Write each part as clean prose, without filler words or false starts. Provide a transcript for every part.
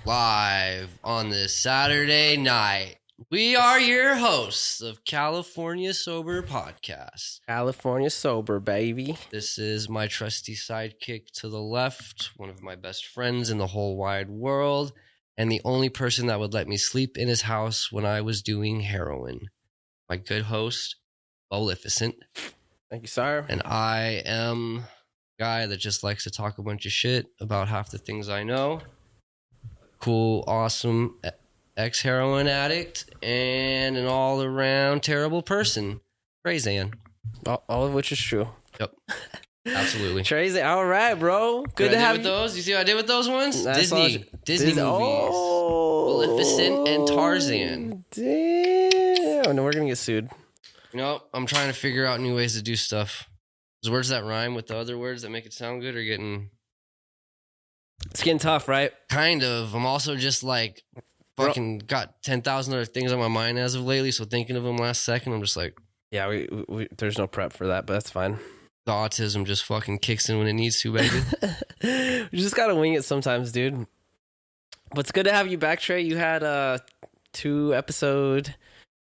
Live on this Saturday night. We are your hosts of California Sober Podcast. California Sober, baby. This is my trusty sidekick to the left, one of my best friends in the whole wide world, and the only person that would let me sleep in his house when I was doing heroin. My good host, Maleficent. Thank you, sir. And I am a guy that just likes to talk a bunch of shit about half the things I know. Cool, awesome ex-heroin addict and an all-around terrible person. Treyzan. All of which is true. Yep. Absolutely. Treyzan, all right, bro. Good to have you. Those? You see what I did with those ones? Disney movies. Oh. Maleficent and Tarzan. Damn. No, we're going to get sued. You know, I'm trying to figure out new ways to do stuff. Those words that rhyme with the other words that make it sound good are getting... It's getting tough, right? Kind of. I'm also just like fucking got 10,000 other things on my mind as of lately. So thinking of them last second, I'm just like, yeah, we there's no prep for that, but that's fine. The autism just fucking kicks in when it needs to, baby. We just gotta wing it sometimes, dude. But it's good to have you back, Trey. You had a 2-episode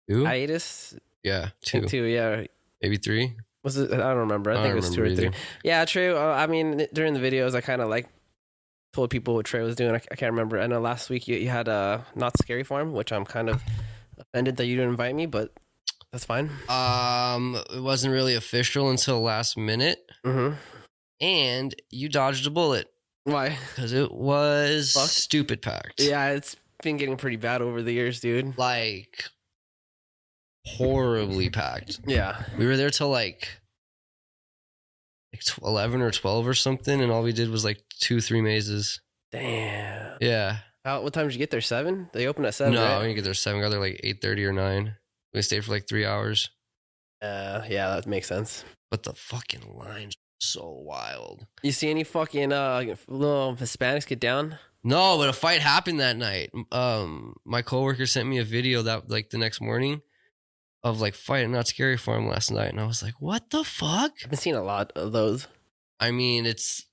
hiatus. Yeah, two. Yeah, maybe 3. Was it? I don't remember. I think it was 2 or 3. Either. Yeah, Trey. I mean, during the videos, I kind of like told people what Trey was doing. I can't remember. I know last week you had a Not Scary Farm, which I'm kind of offended that you didn't invite me, but that's fine. It wasn't really official until last minute. Mm-hmm. And you dodged a bullet. Why? Because it was stupid packed. Yeah, it's been getting pretty bad over the years, dude. Like, horribly packed. Yeah. We were there till like 11 or 12 or something, and all we did was like 2-3 mazes. Damn. Yeah. What time did you get there? 7? They opened at 7. No, right? we didn't get there 7. We got there like 8:30 or 9. We stayed for like 3 hours. Yeah, that makes sense. But the fucking lines were so wild. You see any fucking little Hispanics get down? No, but a fight happened that night. My coworker sent me a video that like the next morning of like fighting Not Scary Farm last night, and I was like, what the fuck? I've been seeing a lot of those. I mean, it's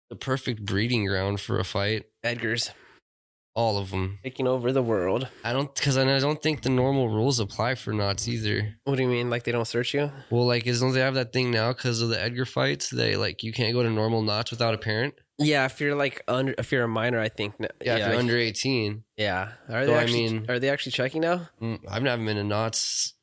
the perfect breeding ground for a fight. Edgar's. All of them. Taking over the world. I don't think the normal rules apply for knots either. What do you mean? Like they don't search you? Well, like, don't they have that thing now because of the Edgar fights? They like, you can't go to normal knots without a parent. Yeah, if you're like if you're a minor, I think. Yeah, if you're under 18. Yeah. Are they actually checking now? I've never been to knots.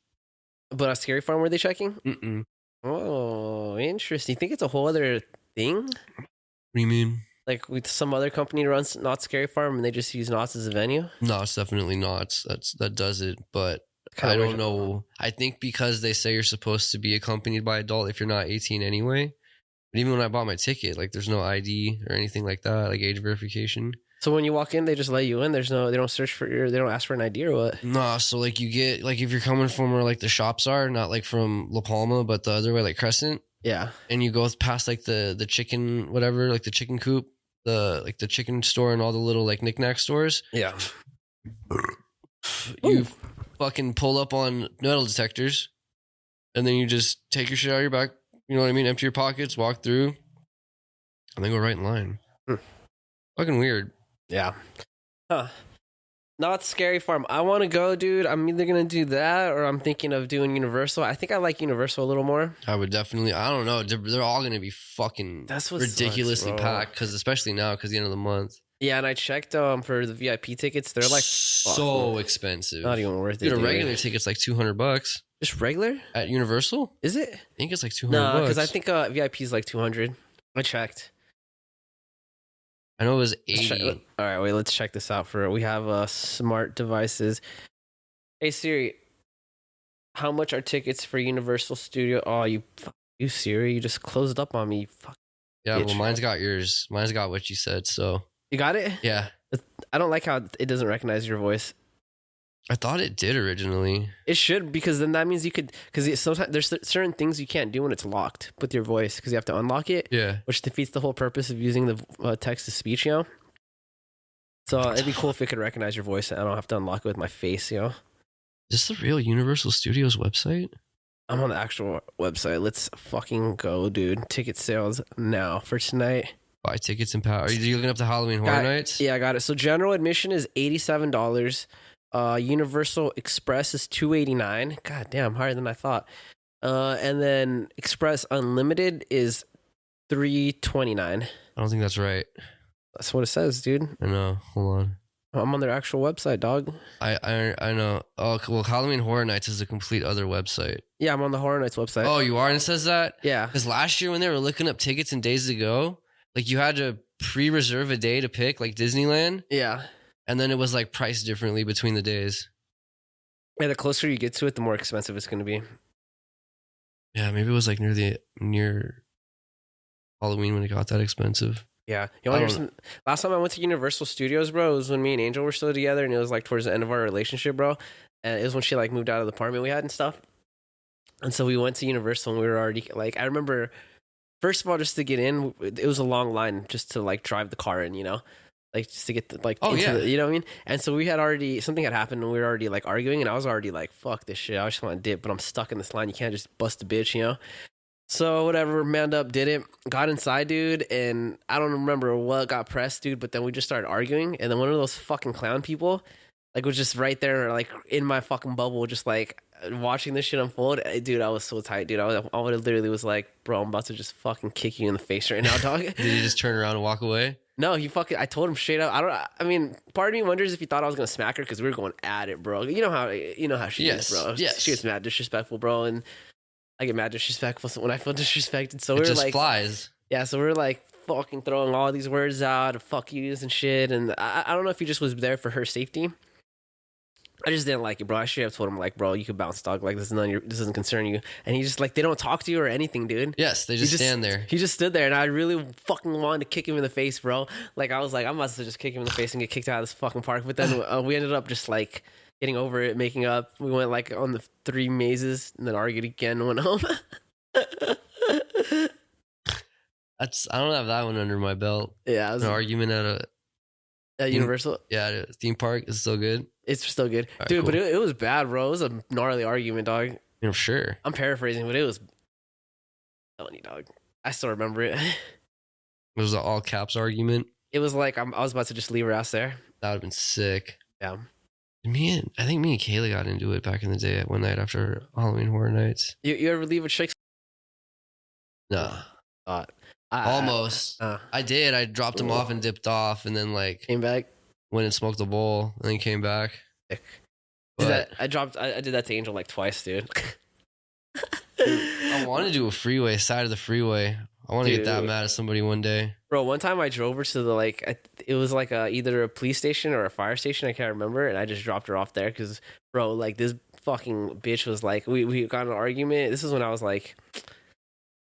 But a Scary Farm, were they checking? Mm-mm. Oh, interesting. You think it's a whole other thing? What do you mean? Like with some other company runs Not Scary Farm and they just use Knott's as a venue? No, it's definitely Knott's. That does it, but I don't know. I think because they say you're supposed to be accompanied by adult if you're not 18 anyway. But even when I bought my ticket, like there's no ID or anything like that, like age verification. So when you walk in, they just let you in. They don't search for they don't ask for an ID or what? Nah, so like you get, like if you're coming from where like the shops are, not like from La Palma, but the other way, like Crescent. Yeah. And you go past like the chicken, whatever, like the chicken coop, the chicken store and all the little like knickknack stores. Yeah. You fucking pull up on metal detectors and then you just take your shit out of your back. You know what I mean? Empty your pockets, walk through, and then go right in line. Fucking weird. Yeah. Huh. Not Scary Farm. I want to go, dude. I'm either going to do that or I'm thinking of doing Universal. I think I like Universal a little more. I would definitely, I don't know. They're all going to be fucking ridiculously packed, because especially now because the end of the month. Yeah, and I checked for the VIP tickets. They're like so expensive. Not even worth it. Dude, a regular ticket's like $200. Just regular? At Universal? Is it? I think it's like $200. No, because I think VIP is like $200. I checked. I know it was 80. All right, wait, let's check this out. We have smart devices. Hey Siri, how much are tickets for Universal Studio? Oh, you Siri, you just closed up on me. Fuck. Yeah, well, mine's got yours. Mine's got what you said, so. You got it? Yeah. I don't like how it doesn't recognize your voice. I thought it did originally. It should, because then that means you could, because sometimes there's certain things you can't do when it's locked with your voice, because you have to unlock it. Yeah. Which defeats the whole purpose of using the text to speech, you know? So it'd be cool if it could recognize your voice and I don't have to unlock it with my face, you know? Is this the real Universal Studios website? I'm on the actual website. Let's fucking go, dude. Ticket sales now for tonight. Buy tickets and power. Are you looking up the Halloween Horror Nights? Yeah, I got it. So general admission is $87. Universal Express is $289. God damn, higher than I thought. And then Express Unlimited is $329. I don't think that's right. That's what it says, dude. I know. Hold on. I'm on their actual website, dog. I know. Oh, well, Halloween Horror Nights is a complete other website. Yeah, I'm on the Horror Nights website. Oh, you are? And it says that? Yeah. Because last year when they were looking up tickets and days to go, like you had to pre-reserve a day to pick, like Disneyland. Yeah. And then it was like priced differently between the days. Yeah, the closer you get to it, the more expensive it's going to be. Yeah, maybe it was like near Halloween when it got that expensive. Yeah. Last time I went to Universal Studios, bro, it was when me and Angel were still together, and it was like towards the end of our relationship, bro. And it was when she like moved out of the apartment we had and stuff. And so we went to Universal, and we were already like, I remember, first of all, just to get in, it was a long line just to like drive the car in, you know, like just to get the, like, you know what I mean? And so we had already, something had happened, and we were already like arguing, and I was already like, fuck this shit, I just want to dip, but I'm stuck in this line. You can't just bust a bitch, you know? So whatever, manned up, did it, got inside, dude, and I don't remember what got pressed, dude, but then we just started arguing, and then one of those fucking clown people, like, was just right there, like, in my fucking bubble, just, like, watching this shit unfold. Dude, I was so tight, dude. I literally was like, bro, I'm about to just fucking kick you in the face right now, dog. Did you just turn around and walk away? No, I told him straight up. I mean, part of me wonders if he thought I was gonna smack her, because we were going at it, bro. You know how she is, bro. Yes. She gets mad disrespectful, bro, and I get mad disrespectful when I feel disrespected. So it we're just like, flies. Yeah, so we're like fucking throwing all these words out of fuck yous and shit. And I don't know if he just was there for her safety. I just didn't like it, bro. I should have told him, like, bro, you could bounce, dog. Like, this doesn't concern you. And he just, like, they don't talk to you or anything, dude. Yes, they just stand there. He just stood there, and I really fucking wanted to kick him in the face, bro. Like, I was like, I'm about to just kick him in the face and get kicked out of this fucking park. But then we ended up just, like, getting over it, making up. We went, like, on the 3 mazes and then argued again and went home. I don't have that one under my belt. Yeah. An argument at Universal? Yeah, a theme park is still good. It's still good. Right, dude, cool. But it was bad, bro. It was a gnarly argument, dog. I'm sure. I'm paraphrasing, but it was funny, dog. I still remember it. It was an all caps argument. It was like I was about to just leave her ass there. That would have been sick. Yeah. I think me and Kayla got into it back in the day one night after Halloween Horror Nights. You ever leave a chick? No. Almost. I did. I dropped him off and dipped off, and then like came back, went and smoked a bowl, and then came back. I did that to Angel like twice, dude. I want to do a freeway, side of the freeway. I want to get that mad at somebody one day. Bro, one time I drove her to the it was like either a police station or a fire station, I can't remember, and I just dropped her off there because, bro, like this fucking bitch was like, we got in an argument. This is when I was like,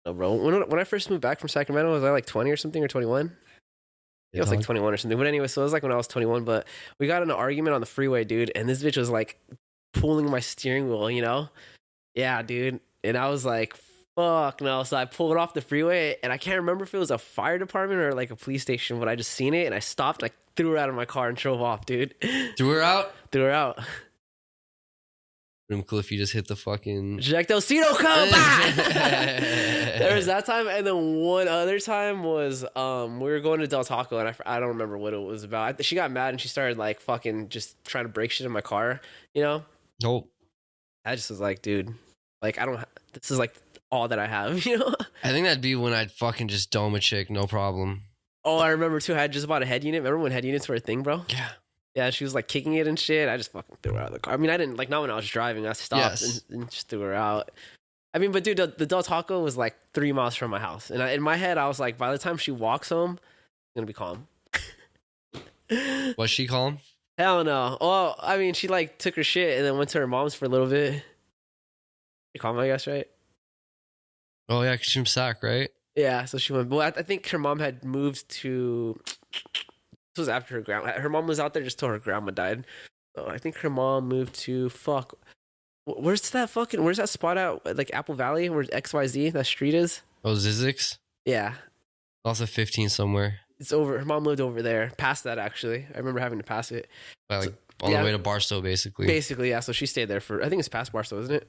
no, bro. When I first moved back from Sacramento, was I like 20 or something, or 21? It was like 21 or something. But anyway, so it was like when I was 21, but we got in an argument on the freeway, dude, and this bitch was like pulling my steering wheel, you know? Yeah, dude. And I was like, fuck no. So I pulled off the freeway, and I can't remember if it was a fire department or like a police station, but I just seen it, and I stopped, and I threw her out of my car and drove off, dude. Threw her out? Threw her out. Cool if you just hit the fucking Ejectocito come back. There was that time, and then one other time was we were going to Del Taco, and I don't remember what it was about. She got mad and she started like fucking just trying to break shit in my car, you know? Nope. I just was like, dude, like this is like all that I have, you know? I think that'd be when I'd fucking just dome a chick, no problem. Oh, I remember too. I had just bought a head unit. Remember when head units were a thing, bro? Yeah. Yeah, she was like kicking it and shit. I just fucking threw her out of the car. I mean, I didn't like, not when I was driving. I stopped and just threw her out. I mean, but dude, the Del Taco was like 3 miles from my house. And in my head, I was like, by the time she walks home, it's going to be calm. Was she calm? Hell no. Well, I mean, she like took her shit and then went to her mom's for a little bit. Pretty calm, I guess, right? Oh, yeah, because she's from Sac, right? Yeah, so she went. Well, I think her mom had moved to... This was after her grandma. Her mom was out there just till her grandma died. So I think her mom moved to Where's that spot out? Like Apple Valley, where XYZ, that street is? Oh, Zizix? Yeah. Also 15 somewhere. It's over. Her mom lived over there. Past that, actually. I remember having to pass it. Like on the way to Barstow, basically. Basically, yeah. So she stayed there I think it's past Barstow, isn't it?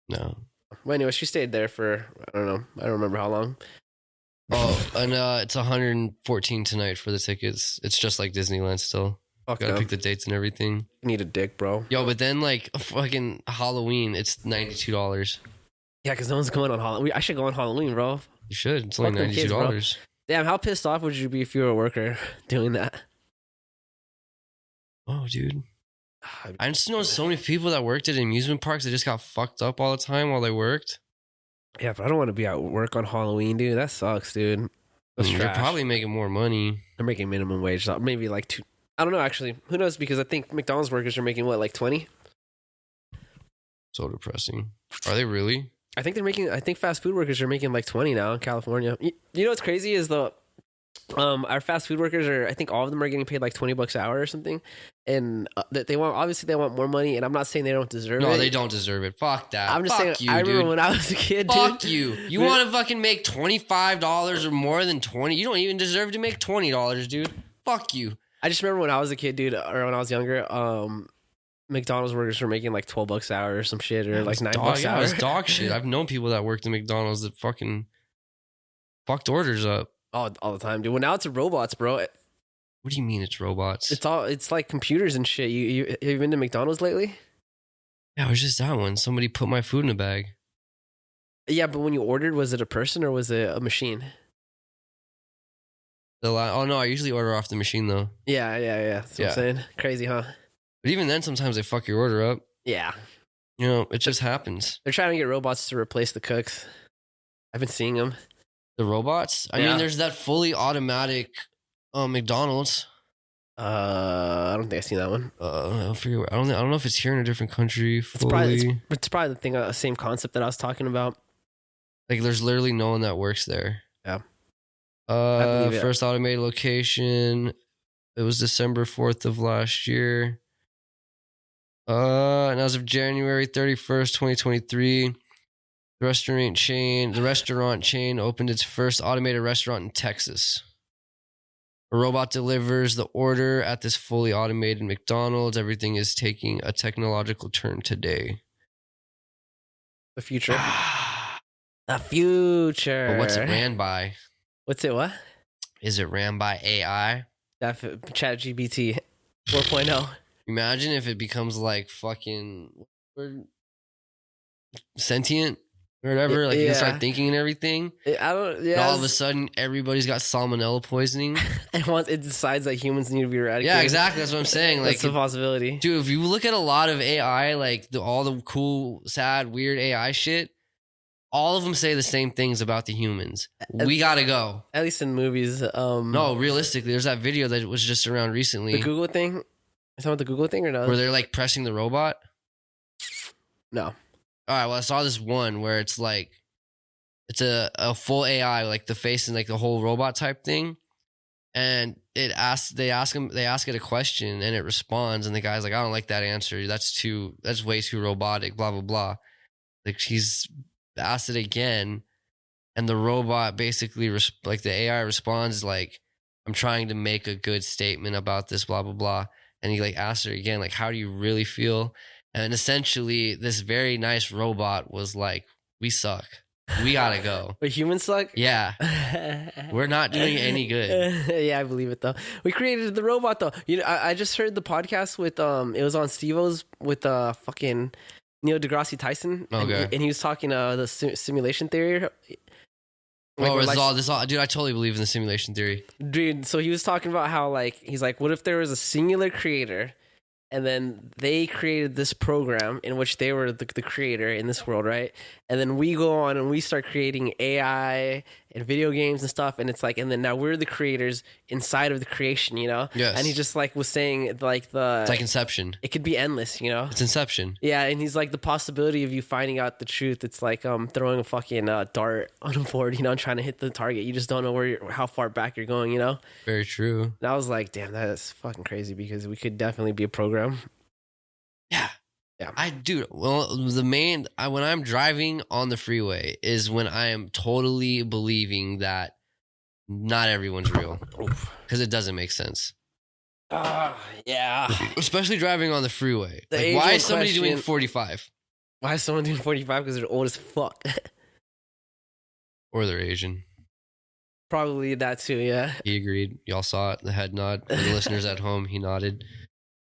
No. Well, anyway, she stayed there for, I don't know. I don't remember how long. Oh, and it's 114 tonight for the tickets. It's just like Disneyland still. Fuck Gotta them. pick the dates and everything. Need a dick, bro. Yo, but then like fucking Halloween, it's $92. Yeah, because no one's going on Halloween. I should go on Halloween, bro. You should. It's only $92. Damn, how pissed off would you be if you were a worker doing that? Oh, dude. I just know so many people that worked at amusement parks that just got fucked up all the time while they worked. Yeah, but I don't want to be at work on Halloween, dude. That sucks, dude. They're probably making more money. They're making minimum wage, so maybe like two. I don't know, actually. Who knows? Because I think McDonald's workers are making what, like 20? So depressing. Are they really? I think fast food workers are making like 20 now in California. You know what's crazy is our fast food workers I think all of them are getting paid like $20 an hour or something. And they want more money. And I'm not saying they don't deserve it. No, they don't deserve it. Fuck that. I'm just saying, I remember when I was a kid, Fuck you. You want to fucking make $25 or more than 20? You don't even deserve to make $20, dude. Fuck you. I just remember when I was a kid, dude, or when I was younger, McDonald's workers were making like $12 an hour or some shit, or like $9 an hour. Yeah, it was dog shit. I've known people that worked at McDonald's that fucking fucked orders up. All the time, dude. Well, now it's robots, bro. What do you mean it's robots? It's like computers and shit. You have you been to McDonald's lately? Yeah, it was just that one. Somebody put my food in a bag. Yeah, but when you ordered, was it a person or was it a machine? Oh no, I usually order off the machine though. Yeah. That's what I'm saying. Crazy, huh? But even then, sometimes they fuck your order up. Yeah. You know, it just happens. They're trying to get robots to replace the cooks. I've been seeing them. The robots? I mean, there's that fully automatic McDonald's. I don't think I've seen that one. I forget. I don't know if it's here in a different country. It's probably the thing, same concept that I was talking about. Like, there's literally no one that works there. Yeah. I believe it. First automated location. It was December 4th of last year. And as of January 31st, 2023, the restaurant chain opened its first automated restaurant in Texas. A robot delivers the order at this fully automated McDonald's. Everything is taking a technological turn today. The future. The future. But what's it ran by? What's it what? Is it ran by AI? ChatGPT 4.0. Imagine if it becomes like fucking sentient or whatever. Like you can start thinking and everything. And all of a sudden, everybody's got salmonella poisoning. And once it decides that humans need to be eradicated. Yeah, exactly. That's what I'm saying. Like, that's a possibility. Dude, if you look at a lot of AI, like all the cool, sad, weird AI shit, all of them say the same things about the humans. We gotta go. At least in movies. No, realistically, there's that video that was just around recently. The Google thing? Is that what the Google thing or no? Where they're like pressing the robot? No. All right, well, I saw this one where it's like, it's a full AI, like the face and like the whole robot type thing. And they ask it a question and it responds. And the guy's like, I don't like that answer. That's way too robotic, blah, blah, blah. Like he's asked it again. And the robot basically, like the AI responds like, I'm trying to make a good statement about this, blah, blah, blah. And he like asked her again, like, how do you really feel? And essentially this very nice robot was like, we suck. We gotta go. But humans suck? Yeah. We're not doing any good. Yeah, I believe it though. We created the robot though. You know, I just heard the podcast with it was on Steve-O's with fucking Neil deGrasse Tyson. Okay. And he was talking the simulation theory. Like, dude, I totally believe in the simulation theory. Dude, so he was talking about how like he's like, what if there was a singular creator? And then they created this program in which they were the creator in this world, right? And then we go on and we start creating AI and video games and stuff. And it's like, and then now we're the creators inside of the creation, you know? Yes. And he just like was saying like it's like Inception. It could be endless, you know? It's Inception. Yeah, and he's like the possibility of you finding out the truth. It's like throwing a fucking dart on a board, you know, and trying to hit the target. You just don't know how far back you're going, you know? Very true. And I was like, damn, that is fucking crazy because we could definitely be a program. Yeah. Yeah. When I'm driving on the freeway is when I am totally believing that not everyone's real. Because it doesn't make sense. Yeah. Especially driving on the freeway. Like, why is somebody doing 45? Why is someone doing 45? Because they're old as fuck. Or they're Asian. Probably that too, yeah. He agreed. Y'all saw it. The head nod. For the listeners at home, he nodded.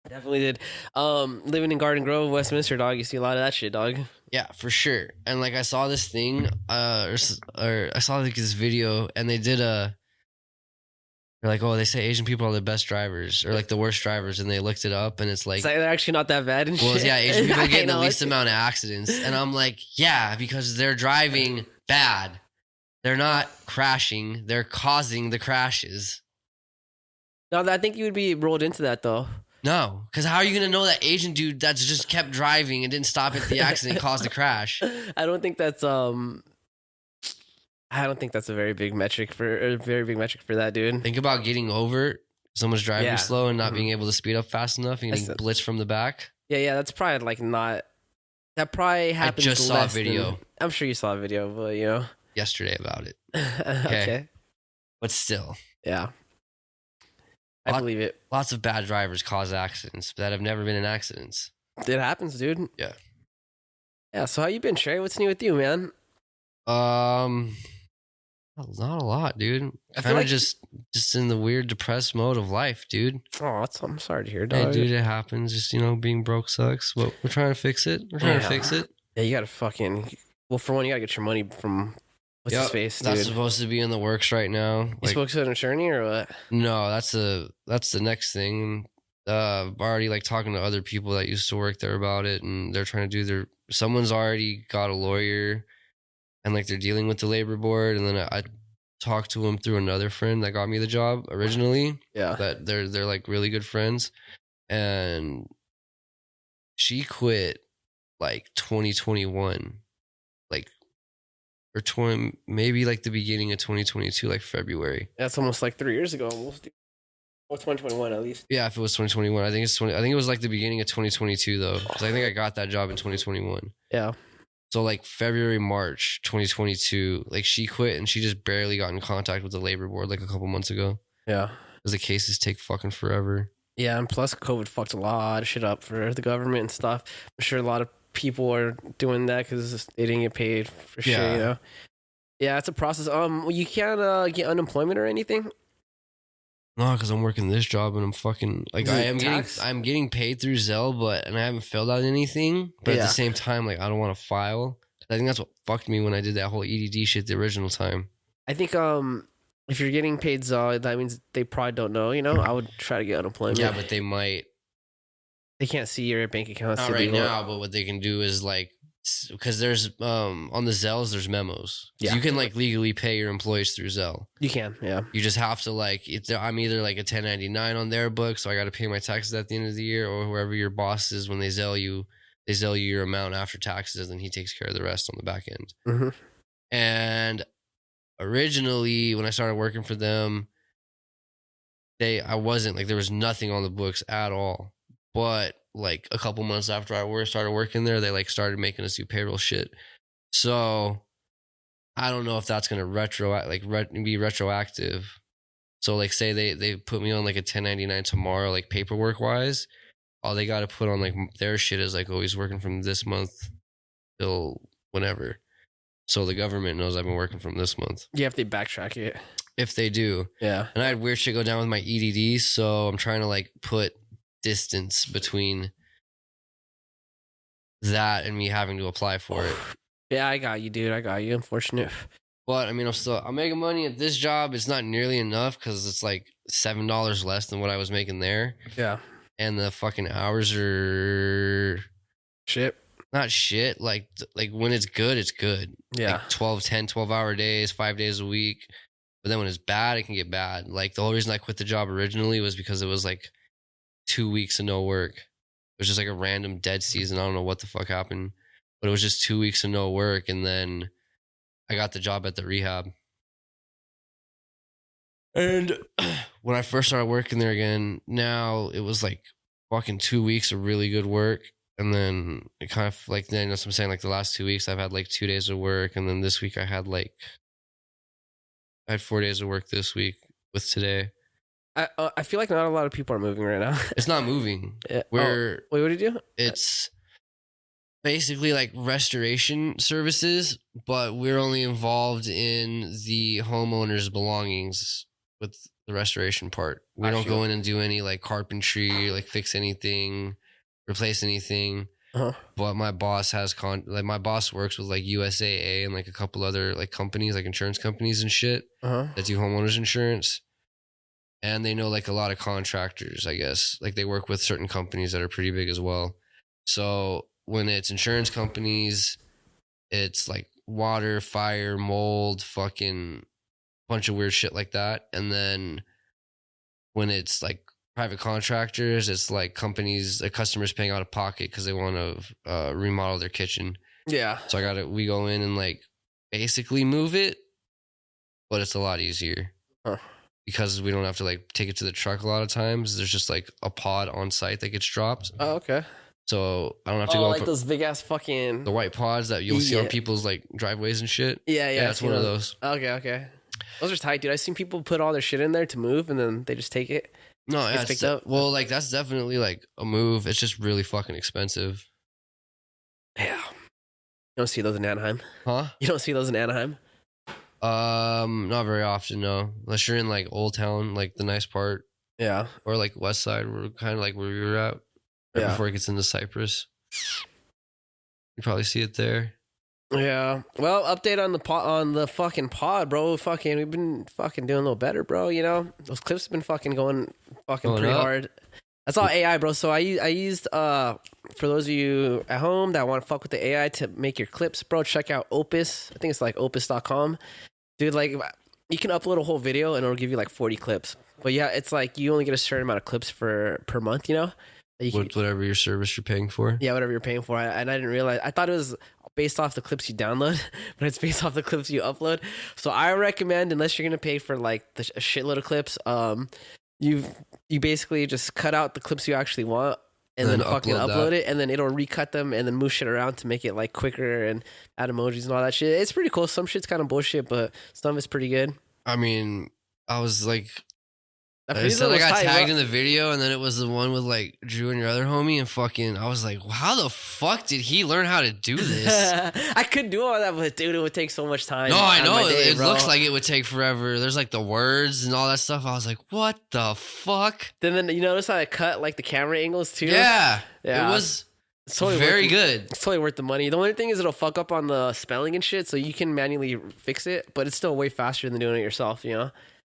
Definitely did. Living in Garden Grove, Westminster, dog. You see a lot of that shit, dog. Yeah, for sure. And like I saw this thing, or I saw like this video, and they did they're like, oh, they say Asian people are the best drivers or like the worst drivers, and they looked it up, and it's like they're actually not that bad. And well, shit. yeah, Asian people get the least amount of accidents, and I'm like, yeah, because they're driving bad. They're not crashing. They're causing the crashes. No, I think you would be rolled into that though. No, because how are you going to know that Asian dude that's just kept driving and didn't stop at the accident caused the crash? I don't think that's a very big metric for that, dude. Think about getting over someone's driving slow and not being able to speed up fast enough and getting blitzed from the back. Yeah, that's probably like not. That probably happens. I just saw a video. I'm sure you saw a video, but you know, yesterday about it. Okay, but still, yeah. I believe it. Lots of bad drivers cause accidents that have never been in accidents. It happens, dude. Yeah. Yeah. So how you been, Trey? What's new with you, man? Not a lot, dude. Kind of just in the weird depressed mode of life, dude. Oh, I'm sorry to hear, dog. Hey, dude, it happens. Just being broke sucks. Well, we're trying to fix it. Yeah, you gotta fucking. Well, for one, you gotta get your money from. What's his face, dude? That's supposed to be in the works right now. You spoke to an attorney or what? No, that's the next thing. Already like talking to other people that used to work there about it, and they're trying to do someone's already got a lawyer, and like they're dealing with the labor board, and then I talked to him through another friend that got me the job originally. Yeah, that they're like really good friends, and she quit like 2021, like. Or maybe like the beginning of 2022, like February. That's almost like 3 years ago, almost. Or 2021 at least. Yeah, if it was 2021, I think it's 20. I think it was like the beginning of 2022 though, because I think I got that job in 2021. Yeah. So like February, March 2022, like she quit and she just barely got in contact with the labor board like a couple months ago. Yeah. Because the cases take fucking forever. Yeah, and plus COVID fucked a lot of shit up for the government and stuff. I'm sure a lot of people are doing that because they didn't get paid for shit, you know? Yeah, it's a process. You can't get unemployment or anything? No, because I'm working this job and I'm fucking like I'm getting paid through Zelle, and I haven't filled out anything. But at the same time, like I don't want to file. I think that's what fucked me when I did that whole EDD shit the original time. I think if you're getting paid Zelle, that means they probably don't know. You know, I would try to get unemployment. Yeah, but they might. They can't see your bank account. Not right now, but what they can do is like, because there's on the Zelles there's memos. Yeah. So you can like legally pay your employees through Zelle. You can, yeah. You just have to like, I'm either like a 1099 on their book, so I got to pay my taxes at the end of the year, or whoever your boss is when they Zelle you your amount after taxes, and he takes care of the rest on the back end. Mm-hmm. And originally, when I started working for them, I wasn't like there was nothing on the books at all. But like a couple months after I started working there, they like started making us do payroll shit. So I don't know if that's gonna be retroactive. So like say they put me on like a 1099 tomorrow, like paperwork wise, all they got to put on like their shit is like, oh, he's working from this month till whenever. So the government knows I've been working from this month. Yeah, if they backtrack it. If they do. Yeah. And I had weird shit go down with my EDD, so I'm trying to like put distance between that and me having to apply for it. Yeah, I got you, dude. I got you. Unfortunate. But I mean, I'm making money at this job. It's not nearly enough because it's like $7 less than what I was making there. Yeah. And the fucking hours are shit. Not shit. Like when it's good, it's good. Yeah. Like 12-hour days, 5 days a week. But then when it's bad, it can get bad. Like the whole reason I quit the job originally was because it was like 2 weeks of no work. It was just like a random dead season. I don't know what the fuck happened, but it was just 2 weeks of no work. And then I got the job at the rehab. And when I first started working there again, now it was like fucking 2 weeks of really good work. And then it kind of like, then that's what I'm saying, like the last 2 weeks I've had like 2 days of work. And then this week I had 4 days of work this week with today. I feel like not a lot of people are moving right now. It's not moving. Yeah. Wait, what did you do? It's basically like restoration services, but we're only involved in the homeowner's belongings with the restoration part. We don't go in and do any like carpentry, like fix anything, replace anything. But my boss has my boss works with like USAA and like a couple other like companies, like insurance companies and shit that do homeowners insurance. And they know like a lot of contractors, I guess. Like they work with certain companies that are pretty big as well. So when it's insurance companies, it's like water, fire, mold, fucking bunch of weird shit like that. And then when it's like private contractors, it's like companies, like customers paying out of pocket because they want to remodel their kitchen. Yeah. So we go in and like basically move it, but it's a lot easier because we don't have to like take it to the truck a lot of times. There's just like a pod on site that gets dropped. Oh, okay. So I don't have to go like those big ass fucking the white pods that you'll see on people's like driveways and shit. Yeah, it's one of those. Okay. Those are tight, dude. I've seen people put all their shit in there to move, and then they just take it. No, yeah, it's picked up. Well, like that's definitely like a move. It's just really fucking expensive. Yeah. You don't see those in Anaheim? Huh? You don't see those in Anaheim? Not very often, no. Unless you're in like Old Town, like the nice part. Yeah. Or like West Side, we're kind of like where we were at before it gets into Cypress. You probably see it there. Yeah. Well, update on the fucking pod, bro. Fucking, we've been fucking doing a little better, bro. You know, those clips have been fucking going pretty hard. That's all AI, bro. So I used for those of you at home that want to fuck with the AI to make your clips, bro, check out Opus. I think it's like opus.com. Dude, like you can upload a whole video and it'll give you like 40 clips. But yeah, it's like you only get a certain amount of clips per month, you know? Whatever your service you're paying for. Yeah, whatever you're paying for. And I didn't realize. I thought it was based off the clips you download, but it's based off the clips you upload. So I recommend, unless you're gonna pay for like a shitload of clips, you basically just cut out the clips you actually want and then fucking upload it, and then it'll recut them and then move shit around to make it like quicker and add emojis and all that shit. It's pretty cool. Some shit's kind of bullshit, but some of it's pretty good. I mean, I was like, I got tagged in the video, and then it was the one with like Drew and your other homie, and fucking, I was like, how the fuck did he learn how to do this? I could do all that, but dude, it would take so much time. No, I know. It looks like it would take forever. There's like the words and all that stuff. I was like, what the fuck? Then you notice how I cut like the camera angles too? Yeah. It was totally very good. It's totally worth the money. The only thing is it'll fuck up on the spelling and shit, so you can manually fix it, but it's still way faster than doing it yourself, you know?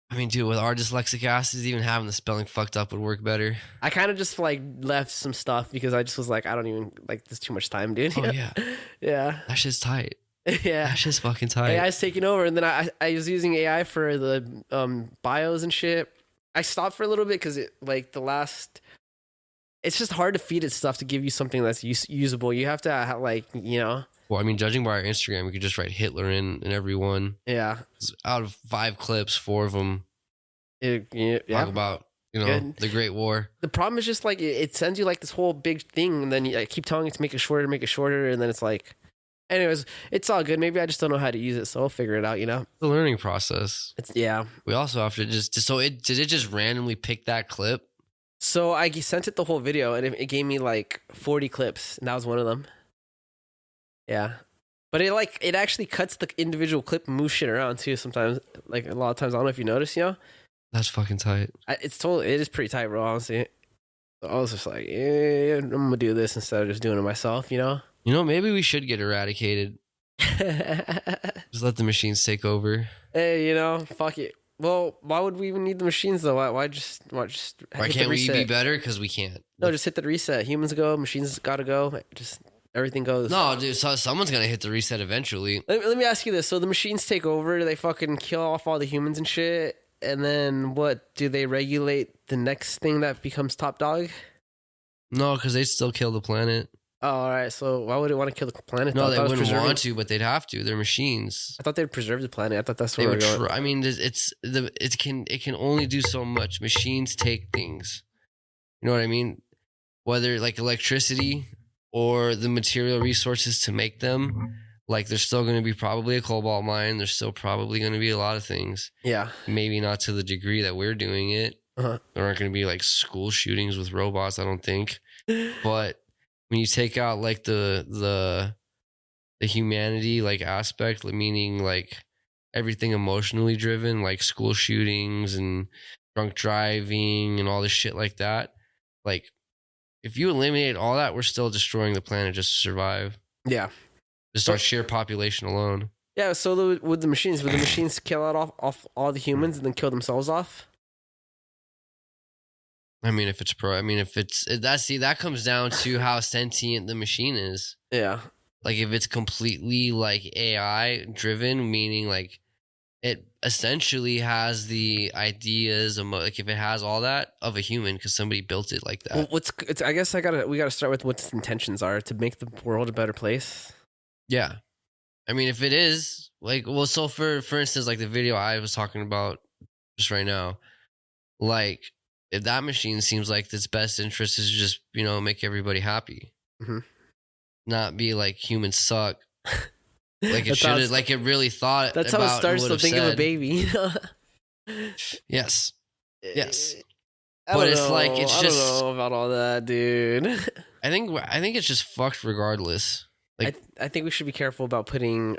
I mean, dude, with our dyslexic asses, even having the spelling fucked up would work better. I kind of just like left some stuff because I just was like, I don't even like, there's too much time, dude. Oh, yeah. Yeah. That shit's tight. Yeah. That shit's fucking tight. AI's taking over. And then I was using AI for the bios and shit. I stopped for a little bit because it's just hard to feed it stuff to give you something that's usable. You have to have like, you know. Well, I mean, judging by our Instagram, we could just write Hitler in every one. Yeah. Out of 5 clips, 4 of them talk about, you know, the Great War. The problem is just like it sends you like this whole big thing, and then you keep telling it to make it shorter, and then it's like, anyways, it's all good. Maybe I just don't know how to use it, so I'll figure it out, you know? The learning process. Yeah. We also have to did it just randomly pick that clip? So I sent it the whole video, and it gave me like 40 clips, and that was one of them. Yeah. But it actually cuts the individual clip and moves shit around too sometimes. Like a lot of times, I don't know if you notice, you know? That's fucking tight. It is pretty tight, bro, honestly. I was just like, yeah, I'm gonna do this instead of just doing it myself, you know? You know, maybe we should get eradicated. Just let the machines take over. Hey, you know, fuck it. Well, why would we even need the machines though? Why can't we be better? Because we can't. No, just hit the reset. Humans go, machines gotta go. Just everything goes. No, dude, so someone's gonna hit the reset eventually. Let me ask you this. So the machines take over, they fucking kill off all the humans and shit, and then what? Do they regulate the next thing that becomes top dog? No, because they still kill the planet. Oh, all right. So why would it want to kill the planet? No, they wouldn't want to, but they'd have to. They're machines. I thought they'd preserve the planet. I thought that's where they would. I mean, it can only do so much. Machines take things. You know what I mean? Whether like electricity or the material resources to make them, like there's still going to be probably a cobalt mine. There's still probably going to be a lot of things. Yeah. Maybe not to the degree that we're doing it. Uh-huh. There aren't going to be like school shootings with robots, I don't think. But when you take out like the humanity like aspect, meaning like everything emotionally driven, like school shootings and drunk driving and all this shit like that. Like, if you eliminate all that, we're still destroying the planet just to survive. Yeah. Just our sheer population alone. Yeah, so would the machines kill off all the humans and then kill themselves off? I mean, if it's that comes down to how sentient the machine is. Yeah. Like, if it's completely like AI driven, meaning like it essentially has the ideas of like if it has all that of a human because somebody built it like that. Well, I guess we gotta start with what its intentions are to make the world a better place. Yeah, I mean, if it is like, well, so for instance, like the video I was talking about just right now, like if that machine seems like its best interest is just make everybody happy, not be like humans suck. Like it should have, like it really thought. That's how it starts to think of a baby. Yes. But it's like I don't know about all that, dude. I think it's just fucked regardless. Like I think we should be careful about putting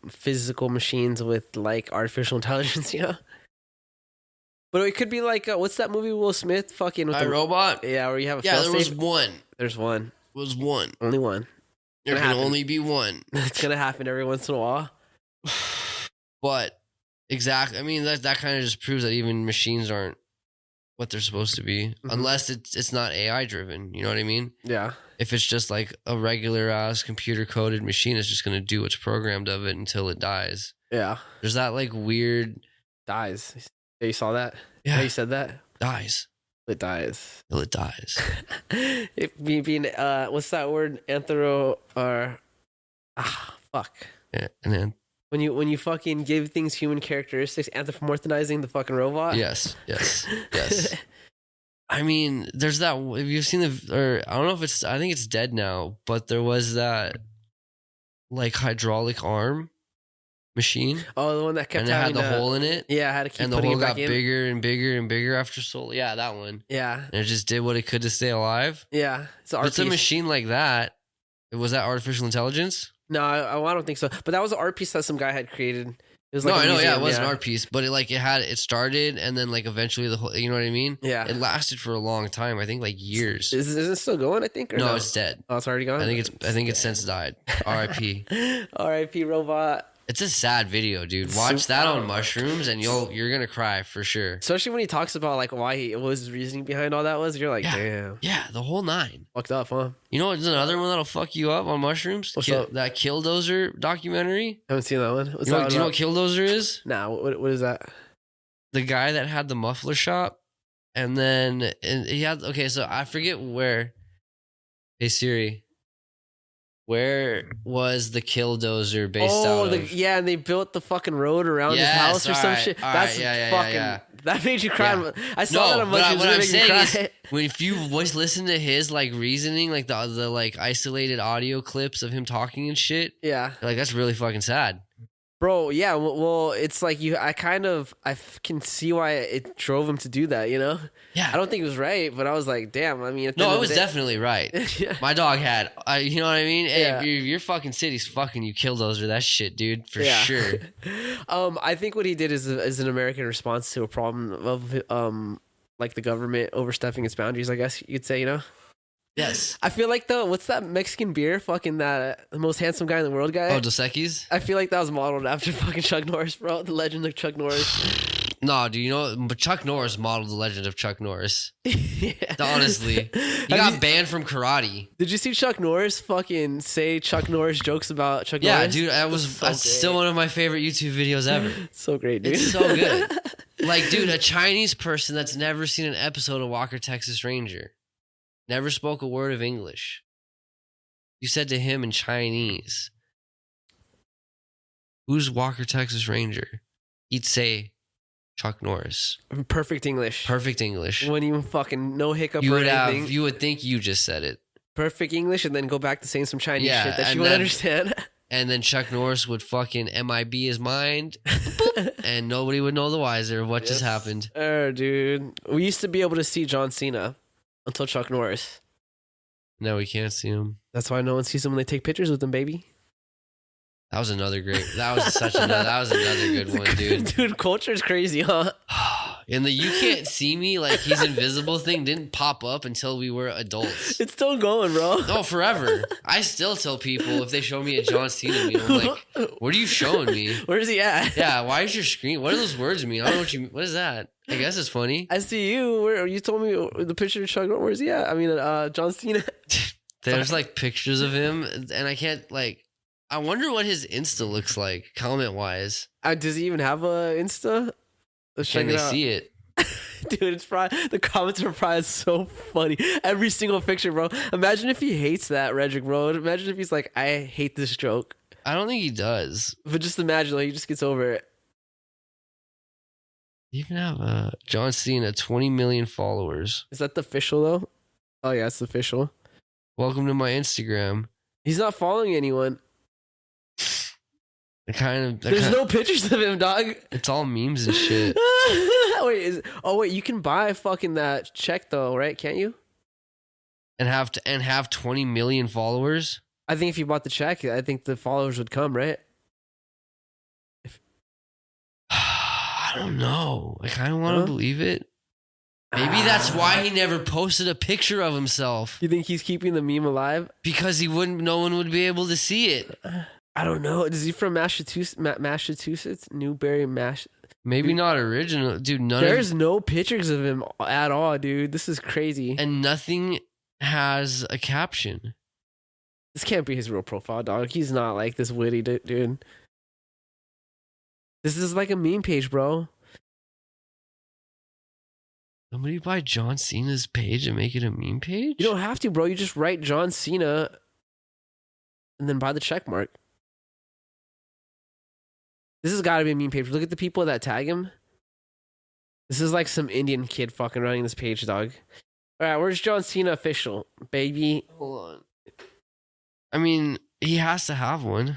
physical machines with like artificial intelligence, But it could be like what's that movie Will Smith fucking with Robot? Yeah, where you have a there was one. There's one. Was one. Only one. There can only be one. It's gonna happen every once in a while. But exactly, I mean that kind of just proves that even machines aren't what they're supposed to be, unless it's not AI driven. You know what I mean? Yeah. If it's just like a regular ass computer coded machine, it's just gonna do what's programmed of it until it dies. Yeah. There's that like weird dies. Yeah, you saw that? Yeah, you said that. Dies. It dies. Till it dies. It being what's that word? Fuck. Yeah, and then when you fucking give things human characteristics, anthropomorphizing the fucking robot. Yes. I mean, there's that. Have you seen I don't know if it's. I think it's dead now. But there was that like hydraulic arm machine. Oh, the one that kept having the hole in it. Yeah, I had to keep. And the hole got bigger and bigger and bigger after so. Yeah, that one. Yeah. And it just did what it could to stay alive. Yeah, it's a machine like that. Was that artificial intelligence? No, I don't think so. But that was an art piece that some guy had created. It was like no, I know, yeah, it was an art piece, but it started and then like eventually the whole, you know what I mean? Yeah, it lasted for a long time. I think like years. Is it still going? I think. Or no, it's dead. Oh, it's already gone. I think it's since died. R.I.P. R.I.P. robot. It's a sad video, dude. Watch that on mushrooms, and you're gonna cry for sure. Especially when he talks about like what his reasoning behind all that was. You're like, damn. Yeah, the whole nine. Fucked up, huh? You know what's another one that'll fuck you up on mushrooms? What's up? That Killdozer documentary. I haven't seen that one. Do you know what Killdozer is? Nah, what is that? The guy that had the muffler shop, and he had. Okay, so I forget where. Hey Siri. Where was the Killdozer based out of? Yeah, and they built the fucking road around his house or some shit. That's fucking. That made you cry. Yeah. I saw that on mushrooms. What I'm saying is, if you listen to his like reasoning, like the like isolated audio clips of him talking and shit, yeah, like that's really fucking sad. Bro, yeah, well, it's like I can see why it drove him to do that, Yeah. I don't think it was right, but I was like, damn, I mean... No, it was definitely right. Yeah. My dog had, you know what I mean? Hey, yeah. If your fucking city's fucking you, Killdozer that shit, dude, for sure. I think what he did is an American response to a problem of, like, the government overstepping its boundaries, I guess you'd say, Yes. I feel like what's that Mexican beer? Fucking the most handsome guy in the world guy. Oh, Dos Equis? I feel like that was modeled after fucking Chuck Norris, bro. The legend of Chuck Norris. No, do you know? But Chuck Norris modeled the legend of Chuck Norris. Yeah. Honestly, he got banned from karate. Did you see Chuck Norris fucking say Chuck Norris jokes about Chuck Norris? Yeah, dude, that's still one of my favorite YouTube videos ever. So great, dude. It's so good. Like, dude, a Chinese person that's never seen an episode of Walker, Texas Ranger. Never spoke a word of English. You said to him in Chinese, "Who's Walker, Texas Ranger?" He'd say, "Chuck Norris." Perfect English. Perfect English. Wouldn't even fucking no hiccup or anything. You would think you just said it. Perfect English, and then go back to saying some Chinese shit that you wouldn't understand. And then Chuck Norris would fucking MIB his mind, and nobody would know the wiser of what just happened. Dude. We used to be able to see John Cena. Until Chuck Norris. No, we can't see him. That's why no one sees them when they take pictures with them, baby. That was another great. That was another good one, dude. Dude, culture is crazy, huh? And the "you can't see me" like he's invisible thing didn't pop up until we were adults. It's still going, bro. No, forever. I still tell people if they show me a John Cena meme, I'm like, "What are you showing me? Where's he at?" Yeah, why is your screen? What do those words mean? I don't know what you. What is that? I guess it's funny. I see you. Where you told me the picture of Chuck. Where's he at? I mean, John Cena. There's like pictures of him, and I can't like. I wonder what his Insta looks like, comment wise. Does he even have a Insta? Can they see it? Dude, it's probably the comments are probably so funny. Every single picture, bro. Imagine if he hates that Redrick, bro. Imagine if he's like, I hate this joke. I don't think he does. But just imagine, like, he just gets over it. You even have John Cena, 20 million followers. Is that the official though? Oh yeah, it's the official. Welcome to my Instagram. He's not following anyone. There's no pictures of him, dog. It's all memes and shit. Wait, you can buy fucking that check though, right? Can't you? And have 20 million followers? I think if you bought the check, I think the followers would come, right? I don't know. I kind of want to believe it. Maybe that's why he never posted a picture of himself. You think he's keeping the meme alive? Because no one would be able to see it. I don't know. Is he from Massachusetts? Newbury, Maybe not original. Dude, there's no pictures of him at all, dude. This is crazy. And nothing has a caption. This can't be his real profile, dog. He's not like this witty dude. This is like a meme page, bro. Somebody buy John Cena's page and make it a meme page? You don't have to, bro. You just write John Cena and then buy the check mark. This has got to be a meme page. Look at the people that tag him. This is like some Indian kid fucking running this page, dog. All right, where's John Cena official? Baby. Hold on. I mean, he has to have one.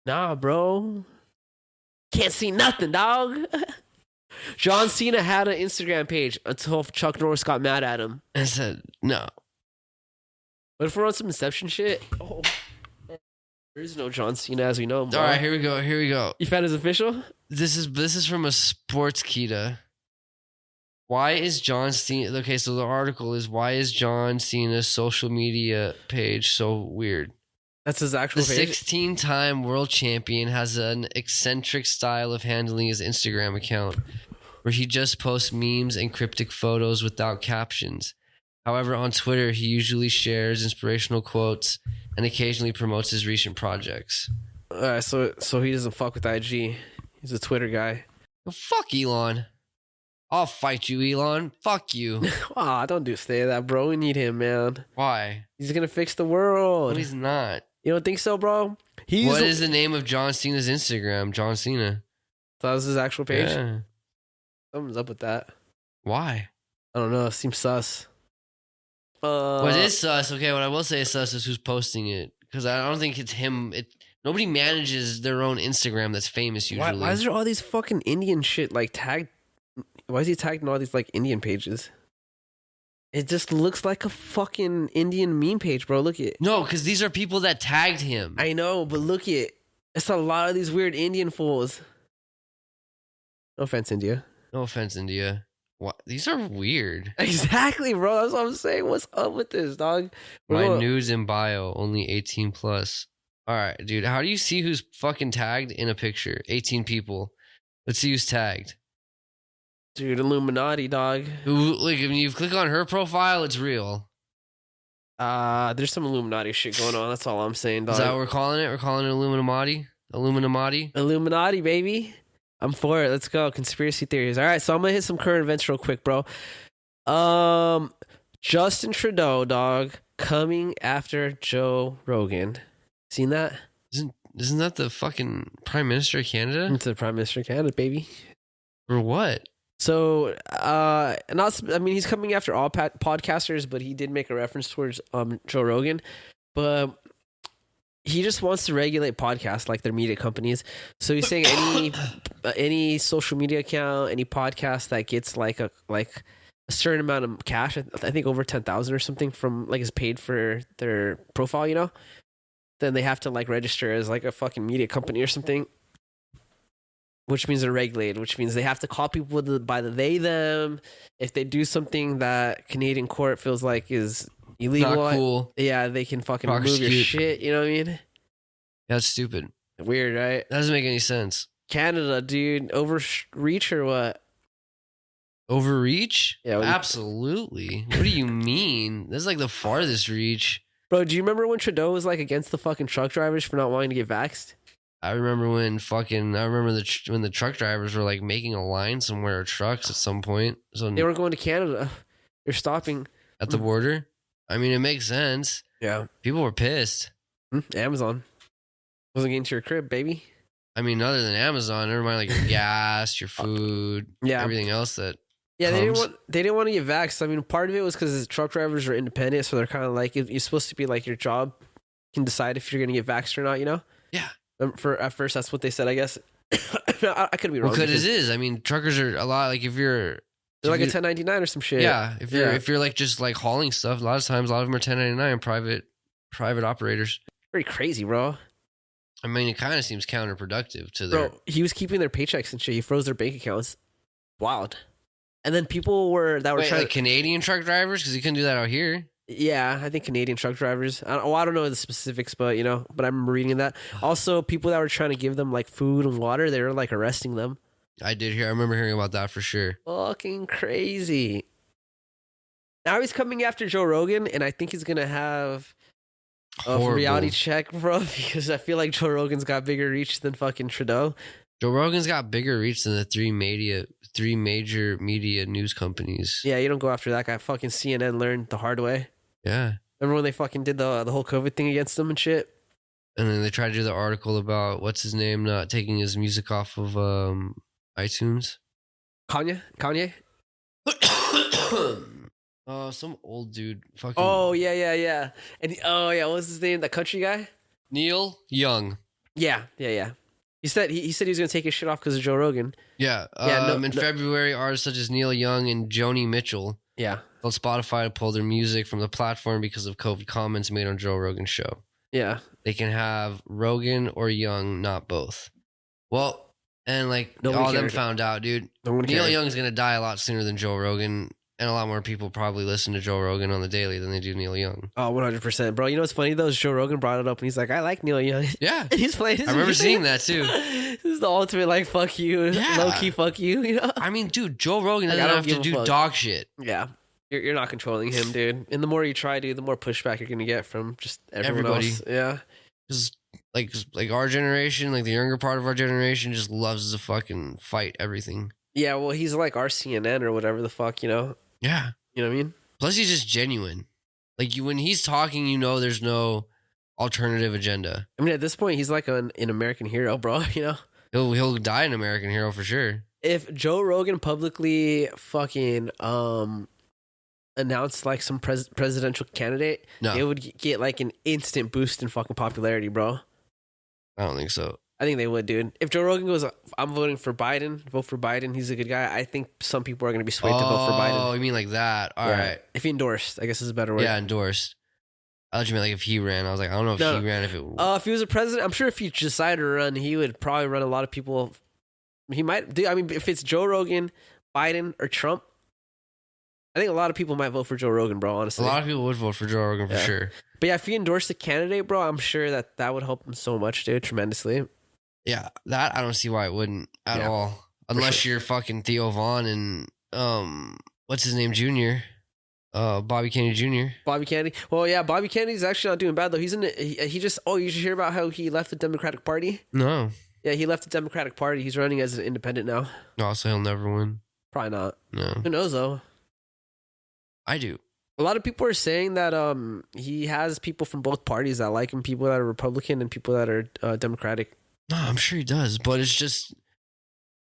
Nah, bro. Can't see nothing, dog. John Cena had an Instagram page until Chuck Norris got mad at him and said, no. But if we're on some Inception shit, there is no John Cena as we know him, bro. All right, here we go. You found his official? This is from a Sportskita. Why is John Cena... Okay, so the article is, why is John Cena's social media page so weird? That's his actual page? The 16-time world champion has an eccentric style of handling his Instagram account, where he just posts memes and cryptic photos without captions. However, on Twitter, he usually shares inspirational quotes and occasionally promotes his recent projects. So he doesn't fuck with IG. He's a Twitter guy. Well, fuck Elon. I'll fight you, Elon. Fuck you. Don't say that, bro. We need him, man. Why? He's gonna fix the world. No, he's not. You don't think so, bro? What is the name of John Cena's Instagram? John Cena. That was his actual page? Yeah. Something's up with that. Why? I don't know. It seems sus. What is sus? Okay, what I will say is sus is who's posting it. Because I don't think it's him. Nobody manages their own Instagram that's famous usually. Why is there all these fucking Indian shit like tagged? Why is he tagged in all these like Indian pages? It just looks like a fucking Indian meme page, bro. Look at it. No, because these are people that tagged him. I know, but look at it. It's a lot of these weird Indian fools. No offense, India. No offense, India. What? These are weird. Exactly, bro. That's what I'm saying. What's up with this, dog? My news in bio, only 18 plus. All right, dude. How do you see who's fucking tagged in a picture? 18 people. Let's see who's tagged. Dude, Illuminati, dog. Like, when you click on her profile, it's real. There's some Illuminati shit going on. That's all I'm saying, dog. Is that what we're calling it? We're calling it Illuminati? Illuminati, baby. I'm for it. Let's go. Conspiracy theories. All right, so I'm going to hit some current events real quick, bro. Justin Trudeau, dog, coming after Joe Rogan. Seen that? Isn't that the fucking Prime Minister of Canada? It's the Prime Minister of Canada, baby. For what? So, he's coming after all podcasters, but he did make a reference towards Joe Rogan. But he just wants to regulate podcasts like their media companies. So he's saying any social media account, any podcast that gets like a certain amount of cash, I think over 10,000 or something from like is paid for their profile, you know, then they have to like register as like a fucking media company or something, which means they're regulated, which means they have to call people by the they them. If they do something that Canadian court feels like is illegal, not cool. Yeah, they can fucking remove your shit. You know what I mean? That's stupid. Weird, right? That doesn't make any sense. Canada, dude, overreach or what? Overreach? Yeah, absolutely. What do you mean? This is like the farthest reach. Bro, do you remember when Trudeau was like against the fucking truck drivers for not wanting to get vaxxed? I remember when when the truck drivers were like making a line somewhere or trucks at some point. So they were going to Canada. They're stopping at the border. I mean, it makes sense. Yeah. People were pissed. Amazon wasn't getting to your crib, baby. I mean, other than Amazon, never mind like your gas, your food, everything else that. Yeah, they didn't want to get vaxxed. I mean, part of it was because truck drivers are independent, so they're kind of like you're supposed to be like your job can decide if you're gonna get vaxxed or not. You know? Yeah. At first, that's what they said. I guess I could be wrong. Because it is. I mean, truckers are a lot like if you're. They're like a 1099 or some shit. Yeah, if you're like just like hauling stuff, a lot of times a lot of them are 1099 private operators. Very crazy, bro. I mean, it kind of seems counterproductive to their. Bro, he was keeping their paychecks and shit. He froze their bank accounts. Wild. And then people were trying like Canadian truck drivers because he couldn't do that out here. Yeah, I think Canadian truck drivers. I don't know the specifics, but I remember reading that. Also, people that were trying to give them like food and water, they were like arresting them. I remember hearing about that for sure. Fucking crazy. Now he's coming after Joe Rogan, and I think he's gonna have a reality check, bro, because I feel like Joe Rogan's got bigger reach than fucking Trudeau. Joe Rogan's got bigger reach than the three major media news companies. Yeah, you don't go after that guy. Fucking CNN learned the hard way. Yeah. Remember when they fucking did the whole COVID thing against them and shit? And then they tried to do the article about what's his name not taking his music off of iTunes. Kanye? Some old dude. Fucking. Oh yeah. And what was his name? That country guy? Neil Young. Yeah. He said he was gonna take his shit off because of Joe Rogan. Yeah. In February, artists such as Neil Young and Joni Mitchell. Yeah. Told Spotify to pull their music from the platform because of COVID comments made on Joe Rogan's show. Yeah. They can have Rogan or Young, not both. Well, and like all of them found out, dude. Neil Young's gonna die a lot sooner than Joe Rogan. And a lot more people probably listen to Joe Rogan on the daily than they do Neil Young. Oh, 100%. Bro, you know what's funny though? Joe Rogan brought it up and he's like, I like Neil Young. Yeah. And he's playing his I remember seeing that too. This is the ultimate like, fuck you. Yeah. Low-key fuck you, you know? I mean, dude, Joe Rogan doesn't have to do dog shit. Yeah. You're not controlling him, dude. And the more you try, dude, the more pushback you're going to get from just everybody else. Yeah. Because like our generation, like the younger part of our generation just loves to fucking fight everything. Yeah, well, he's like our CNN or whatever the fuck, you know? Yeah. You know what I mean? Plus, he's just genuine. Like, when he's talking, there's no alternative agenda. I mean, at this point, he's like an American hero, bro, you know? He'll die an American hero for sure. If Joe Rogan publicly fucking announced like some presidential candidate, it would get like an instant boost in fucking popularity, bro. I don't think so. I think they would, dude. If Joe Rogan goes, I'm voting for Biden, vote for Biden, he's a good guy, I think some people are going to be swayed to vote for Biden. Oh, you mean like that? All right. If he endorsed, I guess is a better word. Yeah, endorsed. I thought you meant like if he ran. I was like, I don't know if he ran. If he was a president, I'm sure if he decided to run, he would probably run a lot of people. He might do. I mean, if it's Joe Rogan, Biden, or Trump, I think a lot of people might vote for Joe Rogan, bro, honestly. A lot of people would vote for Joe Rogan for sure. But yeah, if he endorsed the candidate, bro, I'm sure that would help him so much, dude, tremendously. Yeah, that I don't see why it wouldn't at all. Unless you're fucking Theo Vaughn and what's his name, Jr. Bobby Kennedy Jr. Bobby Kennedy. Well, yeah, Bobby Kennedy's actually not doing bad though. He just you should hear about how he left the Democratic Party? No. Yeah, he left the Democratic Party. He's running as an independent now. No, so he'll never win. Probably not. No. Who knows though? I do. A lot of people are saying that he has people from both parties that like him, people that are Republican and people that are Democratic. No, I'm sure he does, but it's just,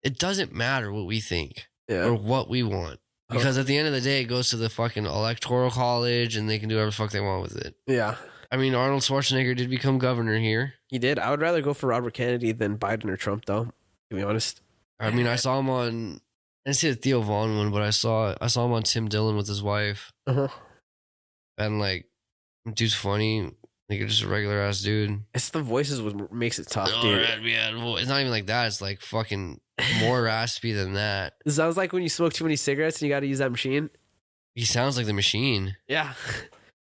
it doesn't matter what we think or what we want. Because at the end of the day, it goes to the fucking electoral college and they can do whatever the fuck they want with it. Yeah. I mean, Arnold Schwarzenegger did become governor here. He did. I would rather go for Robert Kennedy than Biden or Trump, though, to be honest. I mean, I saw him on didn't see the Theo Vaughn one, but I saw him on Tim Dillon with his wife. Uh-huh. And like, dude's funny. Like, you're just a regular ass dude. It's the voices what makes it tough, dude. Well, it's not even like that. It's like fucking more raspy than that. It sounds like when you smoke too many cigarettes and you got to use that machine. He sounds like the machine. Yeah.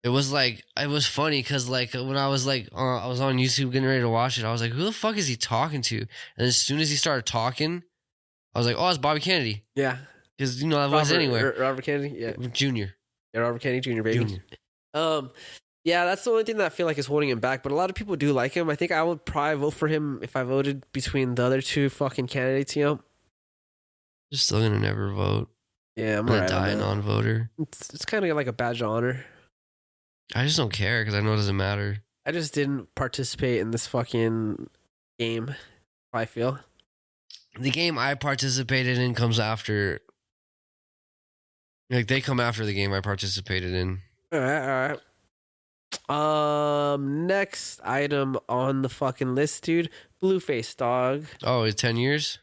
It was funny because like when I was like I was on YouTube getting ready to watch it, I was like, who the fuck is he talking to? And as soon as he started talking, I was like, oh, it's Bobby Kennedy. Yeah. Because you know that voice anywhere. Robert Kennedy, yeah. Junior. Yeah, Robert Kennedy Jr., baby. Yeah, that's the only thing that I feel like is holding him back. But a lot of people do like him. I think I would probably vote for him if I voted between the other two fucking candidates, you know? Just still gonna never vote. Yeah, I'm gonna die a non-voter. It's kind of like a badge of honor. I just don't care because I know it doesn't matter. I just didn't participate in this fucking game, I feel. The game I participated in comes after. Like, they come after the game I participated in. All right. Next item on the fucking list, dude. Blueface dog. Oh, it's 10 years?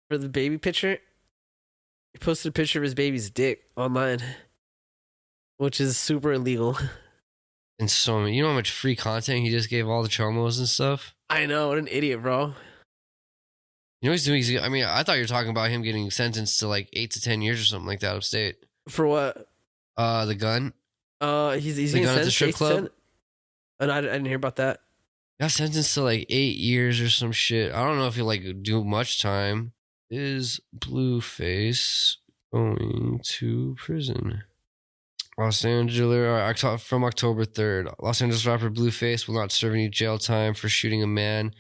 For the baby picture. He posted a picture of his baby's dick online, which is super illegal. And so, you know how much free content he just gave all the chomos and stuff? I know, what an idiot, bro. You know what he's doing? I mean, I thought you were talking about him getting sentenced to like 8 to 10 years or something like that upstate. For what? The gun. He's the gun at the strip club. And I didn't hear about that. Got sentenced to like 8 years or some shit. I don't know if he'll like do much time. Is Blueface going to prison? Los Angeles, from October 3rd. Los Angeles rapper Blueface will not serve any jail time for shooting a man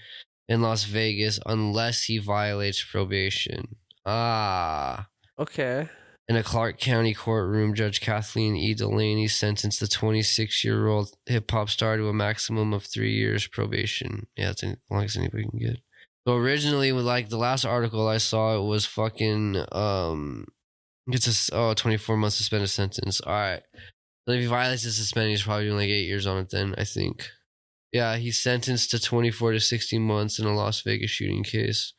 in Las Vegas unless he violates probation. Okay. In a Clark County courtroom, Judge Kathleen E. Delaney sentenced the 26-year-old hip-hop star to a maximum of 3 years probation. Yeah, that's as long as anybody can get. So originally, with like the last article I saw, it was fucking gets a 24-month suspended sentence. All right. So if he violates the suspension, he's probably doing like 8 years on it then, I think. Yeah, he's sentenced to 24 to 60 months in a Las Vegas shooting case.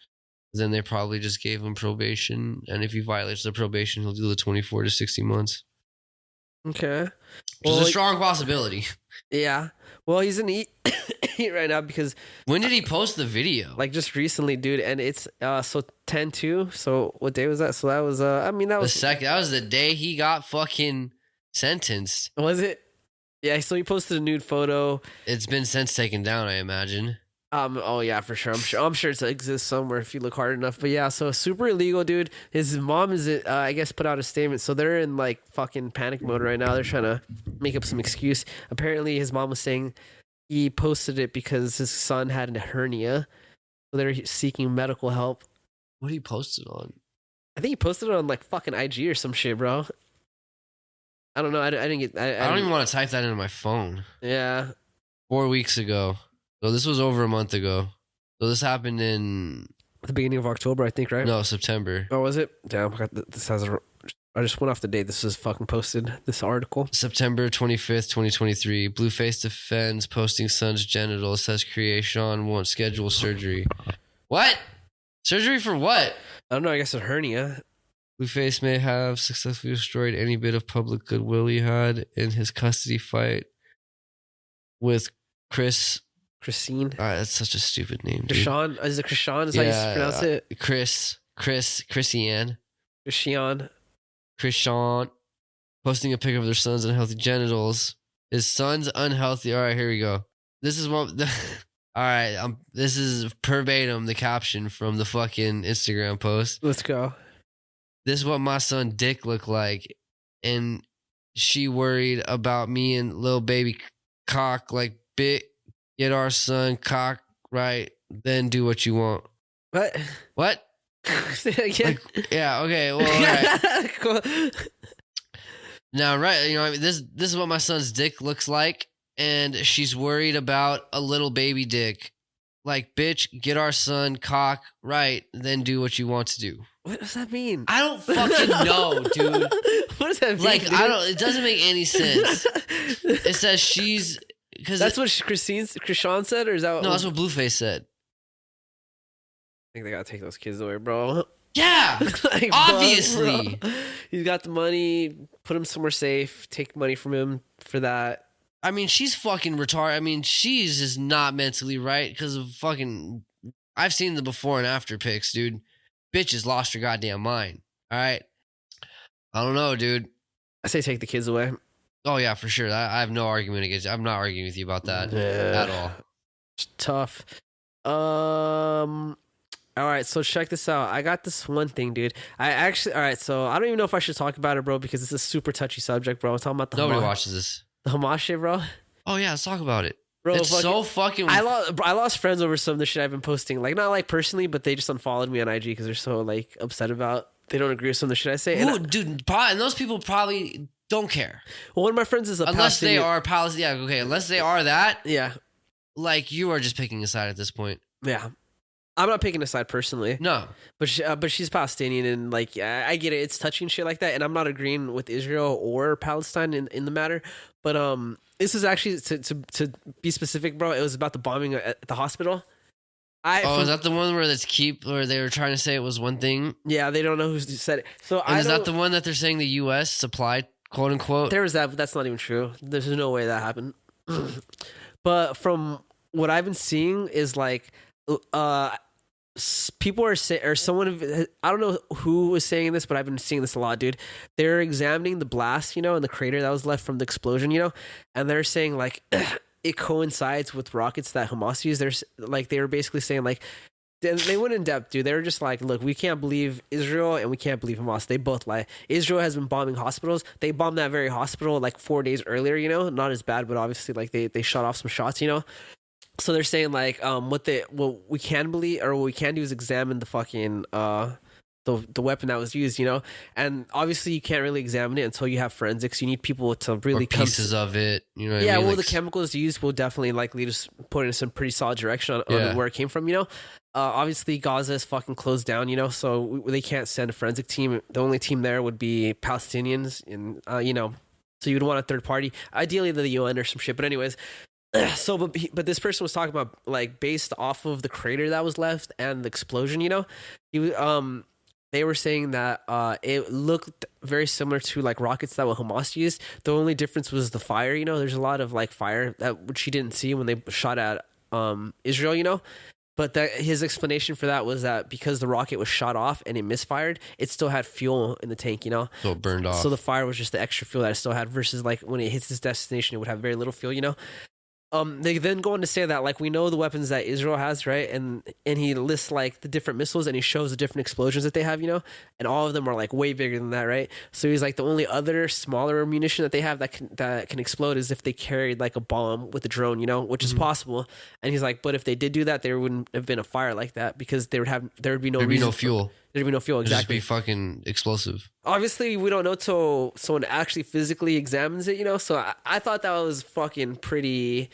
Then they probably just gave him probation. And if he violates the probation, he'll do the 24 to 60 months. Okay. Which is a strong possibility. Yeah. Well, he's in heat right now because... When did he post the video? Like just recently, dude. And it's so 10/2. So what day was that? So that was... that was... That was the day he got fucking sentenced. Was it? Yeah, so he posted a nude photo. It's been since taken down, I imagine. Oh yeah, for sure. I'm sure it exists somewhere if you look hard enough. But yeah, so super illegal, dude. His mom is, I guess, put out a statement. So they're in like fucking panic mode right now. They're trying to make up some excuse. Apparently, his mom was saying he posted it because his son had a hernia. So they're seeking medical help. What did he post it on? I think he posted it on like fucking IG or some shit, bro. I don't know. I didn't get. I don't even want to type that into my phone. Yeah. 4 weeks ago. So this was over a month ago. So this happened in... the beginning of October, I think, right? No, September. Oh, was it? Damn, this has I just went off the date this was fucking posted, this article. September 25th, 2023. Blueface defends posting son's genitals, says Creation won't schedule surgery. What? Surgery for what? I don't know, I guess a hernia. Blueface may have successfully destroyed any bit of public goodwill he had in his custody fight with Christine. That's such a stupid name, dude. Krishan? Is it Krishan? Is how you pronounce it? Christiane. Krishan. Posting a pic of their son's unhealthy genitals. His son's unhealthy. All right, here we go. This is what... all right, this is verbatim the caption from the fucking Instagram post. Let's go. This is what my son dick looked like. And she worried about me and little baby cock like bit. Get our son cock right, then do what you want. What? Say it again. Like, yeah, okay, well, all right. Cool. Now, right, I mean, this is what my son's dick looks like, and she's worried about a little baby dick. Like, bitch, get our son cock right, then do what you want to do. What does that mean? I don't fucking know, dude. What does that mean? Like, dude? it doesn't make any sense. It says she's... That's what Krishan said, or is that what... No, that's what Blueface said. I think they gotta take those kids away, bro. Yeah, like, obviously. Bro. He's got the money. Put him somewhere safe. Take money from him for that. I mean, she's fucking retarded. I mean, she's just not mentally right because of fucking. I've seen the before and after pics, dude. Bitch has lost her goddamn mind. All right. I don't know, dude. I say take the kids away. Oh yeah, for sure. I have no argument against you. I'm not arguing with you about that at all. It's tough. All right, so check this out. I got this one thing, dude. All right, so I don't even know if I should talk about it, bro, because it's a super touchy subject, bro. I'm talking about the Nobody watches this. The Hamas shit, bro. Oh yeah, let's talk about it. Bro, it's so fucking. I lost friends over some of the shit I've been posting. Like, not like personally, but they just unfollowed me on IG because they're so like upset about. They don't agree with some of the shit I say. Dude, and those people probably don't care. Well, one of my friends is unless they are Palestinian. Yeah, okay. Unless they are that. Yeah. Like, you are just picking a side at this point. Yeah. I'm not picking a side personally. No. But she's Palestinian, and like, I get it. It's touching shit like that, and I'm not agreeing with Israel or Palestine in the matter. But this is actually to be specific, bro. It was about the bombing at the hospital. Is that the one where where they were trying to say it was one thing? Yeah, they don't know who said it. So is that the one that they're saying the U.S. supplied, quote unquote? There was that, but that's not even true. There's no way that happened. But from what I've been seeing is like, people are saying, or someone, I don't know who was saying this, but I've been seeing this a lot, dude. They're examining the blast, and the crater that was left from the explosion, and they're saying like it coincides with rockets that Hamas used. They were basically saying like, they went in depth, dude. They were just like, look, we can't believe Israel and we can't believe Hamas. They both lie. Israel has been bombing hospitals. They bombed that very hospital like 4 days earlier, not as bad, but obviously like they shot off some shots, So they're saying like what we can believe or what we can do is examine the fucking the weapon that was used, and obviously you can't really examine it until you have forensics. You need people to really or pieces of it, Yeah, what I mean? Well, the chemicals used will definitely likely just put in some pretty solid direction on where it came from, Obviously Gaza is fucking closed down, so they can't send a forensic team. The only team there would be Palestinians, and so you'd want a third party, ideally the UN or some shit. But anyways. So, but this person was talking about like based off of the crater that was left and the explosion, they were saying that it looked very similar to like rockets that Hamas used. The only difference was the fire. There's a lot of like fire which you didn't see when they shot at Israel. But his explanation for that was that because the rocket was shot off and it misfired, it still had fuel in the tank. So it burned off. So the fire was just the extra fuel that it still had versus like when it hits its destination, it would have very little fuel. They then go on to say that like we know the weapons that Israel has, right? And he lists like the different missiles and he shows the different explosions that they have, and all of them are like way bigger than that, right? So he's like the only other smaller munition that they have that can explode is if they carried like a bomb with a drone, which is possible. And he's like, but if they did do that, there wouldn't have been a fire like that because there would be no fuel. There'd be no fuel, exactly. It'd just be fucking explosive. Obviously, we don't know till someone actually physically examines it, So I thought that was fucking pretty.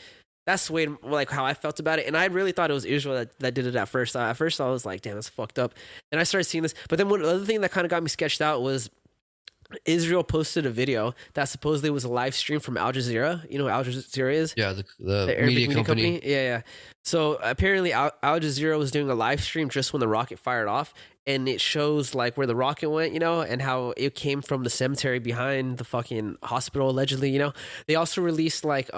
That's the way like how I felt about it, and I really thought it was Israel that did it at first. At first, I was like, "Damn, that's fucked up." And I started seeing this, but then one other thing that kind of got me sketched out was Israel posted a video that supposedly was a live stream from Al Jazeera. You know what Al Jazeera is? Yeah, the media company. Yeah. So apparently Al Jazeera was doing a live stream just when the rocket fired off, and it shows like where the rocket went, and how it came from the cemetery behind the fucking hospital allegedly. They also released like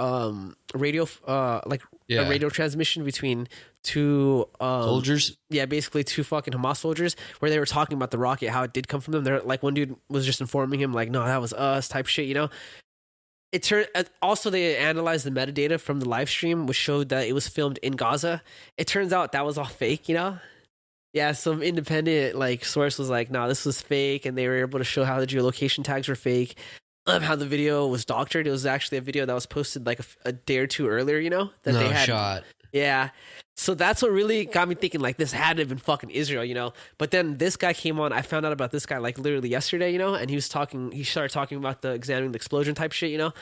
radio a radio transmission between two soldiers. Yeah, basically two fucking Hamas soldiers where they were talking about the rocket, how it did come from them. They're like, one dude was just informing him like, no, that was us type shit. It turned also they analyzed the metadata from the live stream, which showed that it was filmed in Gaza. It turns out that was all fake. Yeah, some independent like source was like, no, this was fake, and they were able to show how the geolocation tags were fake. How the video was doctored. It was actually a video that was posted like a day or two earlier, that they had shot. Yeah. So that's what really got me thinking like this had to have been fucking Israel, But then this guy came on. I found out about this guy like literally yesterday, and he started talking about the examining the explosion type shit, And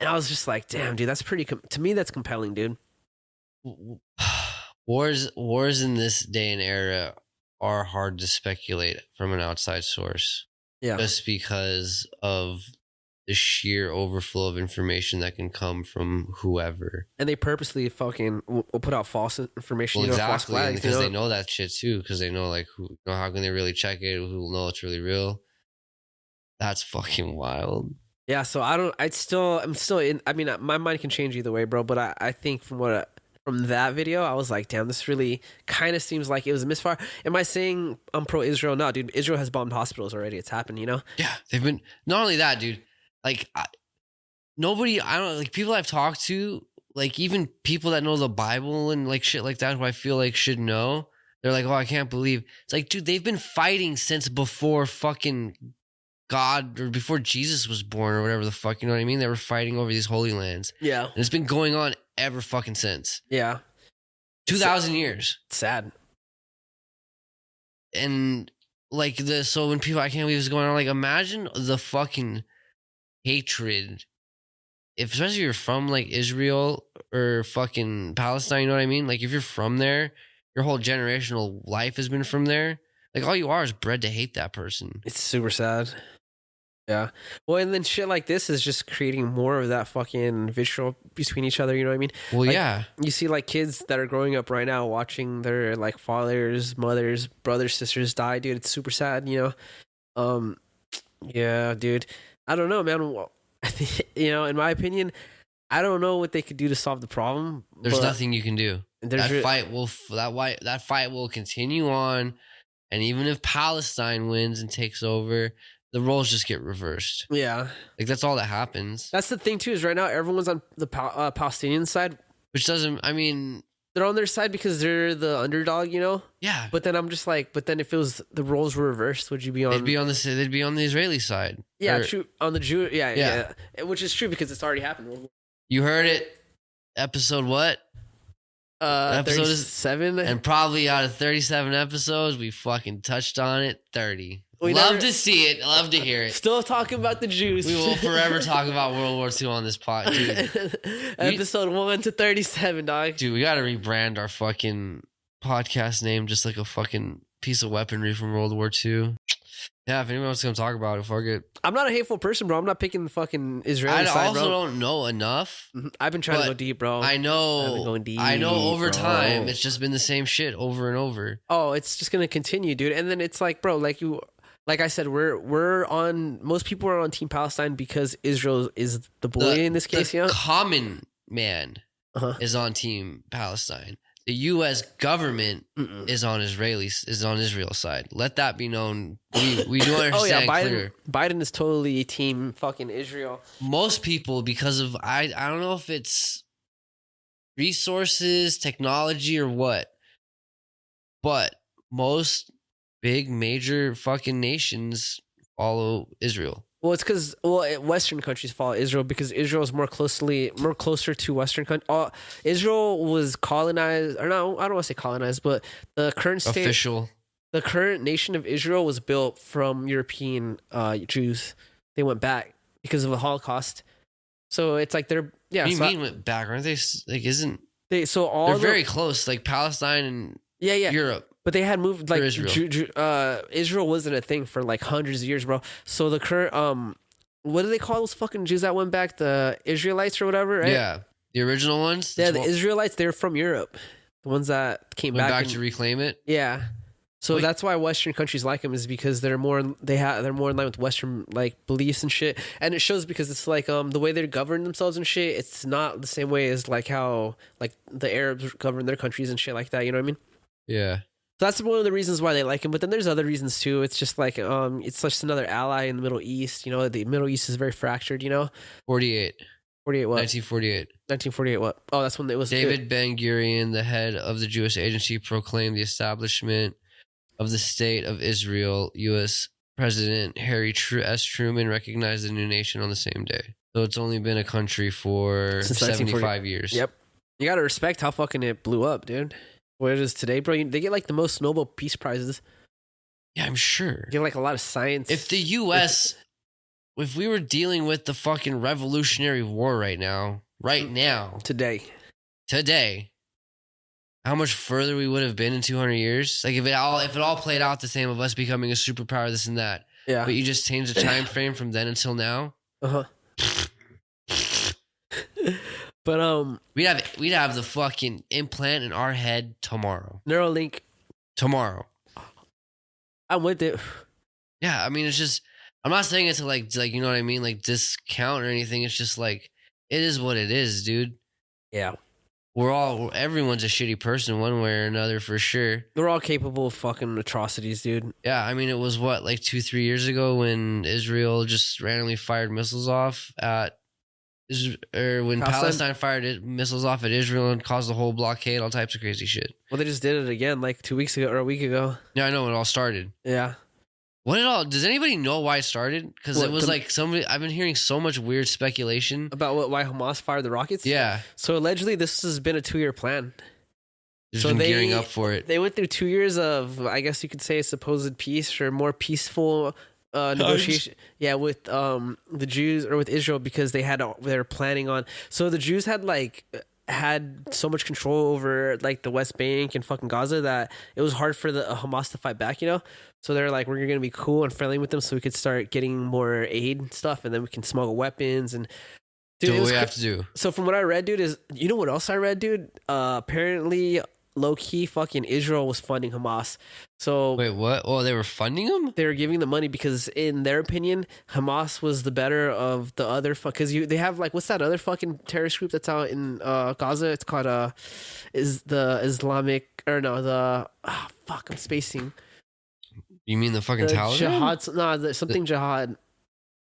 I was just like, damn, dude, that's pretty, to me, that's compelling, dude. Wars in this day and era are hard to speculate from an outside source. Yeah. Just because of the sheer overflow of information that can come from whoever. And they purposely fucking will put out false information. Well, exactly, false flags, because they know that shit too. Because they know, like, how can they really check it? Who will know it's really real? That's fucking wild. Yeah. So I'm still in. I mean, my mind can change either way, bro. But I think from that video, I was like, damn, this really kind of seems like it was a misfire. Am I saying I'm pro-Israel? No, dude. Israel has bombed hospitals already. It's happened, you know? Yeah, they've been. Not only that, dude. Like, nobody, I don't, like, people I've talked to, like, even people that know the Bible and, like, shit like that, who I feel like should know, they're like, oh, I can't believe. It's like, dude, they've been fighting since before fucking God, or before Jesus was born, or whatever the fuck, you know what I mean? They were fighting over these holy lands. Yeah. And it's been going on ever fucking since. Yeah. 2,000 years. It's sad. And, like, so when people, I can't believe it's going on, like, imagine the fucking hatred, especially if you're from, like, Israel or fucking Palestine, you know what I mean? Like, if you're from there, your whole generational life has been from there, like, all you are is bred to hate that person. It's super sad. Yeah. Well, and then shit like this is just creating more of that fucking vitriol between each other, you know what I mean? Well, like, yeah. You see, like, kids that are growing up right now watching their, like, fathers, mothers, brothers, sisters die, dude. It's super sad, you know? Yeah, dude. I don't know, man. I think, you know, in my opinion, I don't know what they could do to solve the problem. There's nothing you can do. That fight will continue on, and even if Palestine wins and takes over, the roles just get reversed. Yeah, like, that's all that happens. That's the thing too. Is right now everyone's on the Palestinian side, which doesn't. I mean, they're on their side because they're the underdog, you know. Yeah. But then I'm just like, but then if it was the roles were reversed, would you be on? They'd be on the Israeli side. Yeah, true. On the Jew. Yeah. Which is true because it's already happened. You heard it. Episode what? Episode 37. And probably out of 37 episodes, we fucking touched on it 30. Love to see it. Love to hear it. Still talking about the Jews. We will forever talk about World War II on this pod, dude. Episode 1 to 37, dog. Dude, we got to rebrand our fucking podcast name just like a fucking piece of weaponry from World War II. Yeah, if anyone wants to come talk about it, fuck it. I'm not a hateful person, bro. I'm not picking the fucking Israeli side, bro. I also don't know enough. I've been trying to go deep, bro. I know. I've been going deep. I know over time, it's just been the same shit over and over. Oh, it's just going to continue, dude. And then it's like, bro, like I said, we're on. Most people are on Team Palestine because Israel is the bully in this case. The common man is on Team Palestine. The U.S. government is on Israel's side. Let that be known. We do understand. Biden is totally Team fucking Israel. Most people, because of I don't know if it's resources, technology, or what, but most big major fucking nations follow Israel. Well, it's because Western countries follow Israel because Israel is more closer to Western countries. Israel was colonized, or no, I don't want to say colonized, but the current nation of Israel was built from European Jews. They went back because of the Holocaust. So it's like they're What do you mean went back? Aren't they like? Isn't they? So they're very close, like Palestine and Europe. But they had moved like Israel. Israel wasn't a thing for like hundreds of years, bro. So the current what do they call those fucking Jews that went back? The Israelites or whatever, right? Yeah, the original ones. Yeah, the Israelites. They're from Europe. The ones that came back to reclaim it. Yeah. So that's why Western countries like them is because they're more in line with Western like beliefs and shit, and it shows because it's like the way they govern themselves and shit. It's not the same way as like how like the Arabs govern their countries and shit like that. You know what I mean? Yeah. So that's one of the reasons why they like him. But then there's other reasons too. It's just like it's just another ally in the Middle East. You know, the Middle East is very fractured. You know, 48 what? 1948 what? Oh, that's when it was. David Ben-Gurion, the head of the Jewish Agency, proclaimed the establishment of the State of Israel. U.S. President Harry S. Truman recognized the new nation on the same day. So it's only been a country for 75 years. Yep. You got to respect how fucking it blew up, dude. What it is today, bro. They get like the most Nobel Peace Prizes. Yeah, I'm sure. They get like a lot of science. If the U.S., if we were dealing with the fucking Revolutionary War right now, today, how much further we would have been in 200 years? Like if it all played out the same of us becoming a superpower, this and that. Yeah. But you just changed the time frame from then until now. But we'd have the fucking implant in our head tomorrow. Neuralink. Tomorrow. I'm with it. Yeah, I mean, it's just, I'm not saying it to like you know what I mean, like discount or anything. It's just like, it is what it is, dude. Yeah. Everyone's a shitty person one way or another for sure. They're all capable of fucking atrocities, dude. Yeah, I mean, it was what, like 2-3 years ago when Israel just randomly fired missiles off at, or when Palestine fired missiles off at Israel and caused the whole blockade, all types of crazy shit. Well, they just did it again like 2 weeks ago or a week ago. Yeah, I know when it all started. Yeah. Does anybody know why it started? Because it was like I've been hearing so much weird speculation. About why Hamas fired the rockets? Yeah. So allegedly this has been a 2-year plan. They've been gearing up for it. They went through 2 years of, I guess you could say, supposed peace or more peaceful negotiation. Yeah, with the Jews or with Israel, because they're planning on. So the Jews had so much control over like the West Bank and fucking Gaza that it was hard for the Hamas to fight back, you know? So they're like, we're going to be cool and friendly with them so we could start getting more aid and stuff, and then we can smuggle weapons and do what we have to do. So from what I read, dude, you know what else I read, dude? Apparently low-key fucking Israel was funding Hamas. So wait, what? Oh, they were funding them? They were giving them money because in their opinion, Hamas was the better of the other because they have like, what's that other fucking terrorist group that's out in Gaza? It's called is the Islamic or no, the I'm spacing. You mean the fucking Taliban? Something jihad.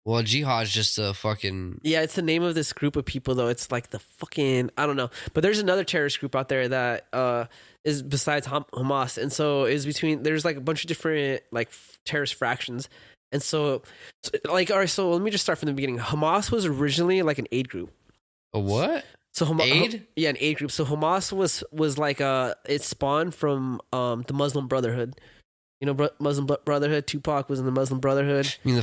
Well, jihad's just a fucking... Yeah, it's the name of this group of people, though. It's like the fucking... I don't know. But there's another terrorist group out there that is besides Hamas. And so is between... There's like a bunch of different like terrorist fractions. And so like, all right, so let me just start from the beginning. Hamas was originally like an aid group. A what? So aid? Yeah, an aid group. So Hamas was like it spawned from the Muslim Brotherhood. You know, Muslim Brotherhood. Tupac was in the Muslim Brotherhood. You mean the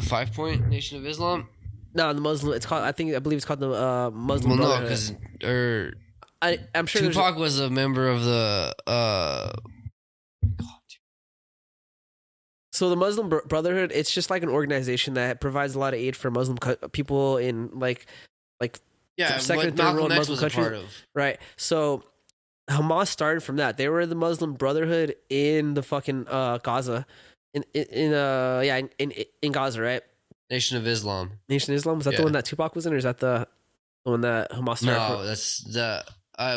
5-point Nation of Islam? No, the Muslim. It's called. I believe it's called the Muslim Brotherhood. No, because I'm sure Tupac was a member of the. So the Muslim Brotherhood, it's just like an organization that provides a lot of aid for Muslim people in like second and third world Muslim countries. Right. So Hamas started from that. They were the Muslim Brotherhood in the fucking Gaza, in Gaza, right? Nation of Islam. Nation of Islam, was that the one that Tupac was in, or is that the one that Hamas started? No, that's the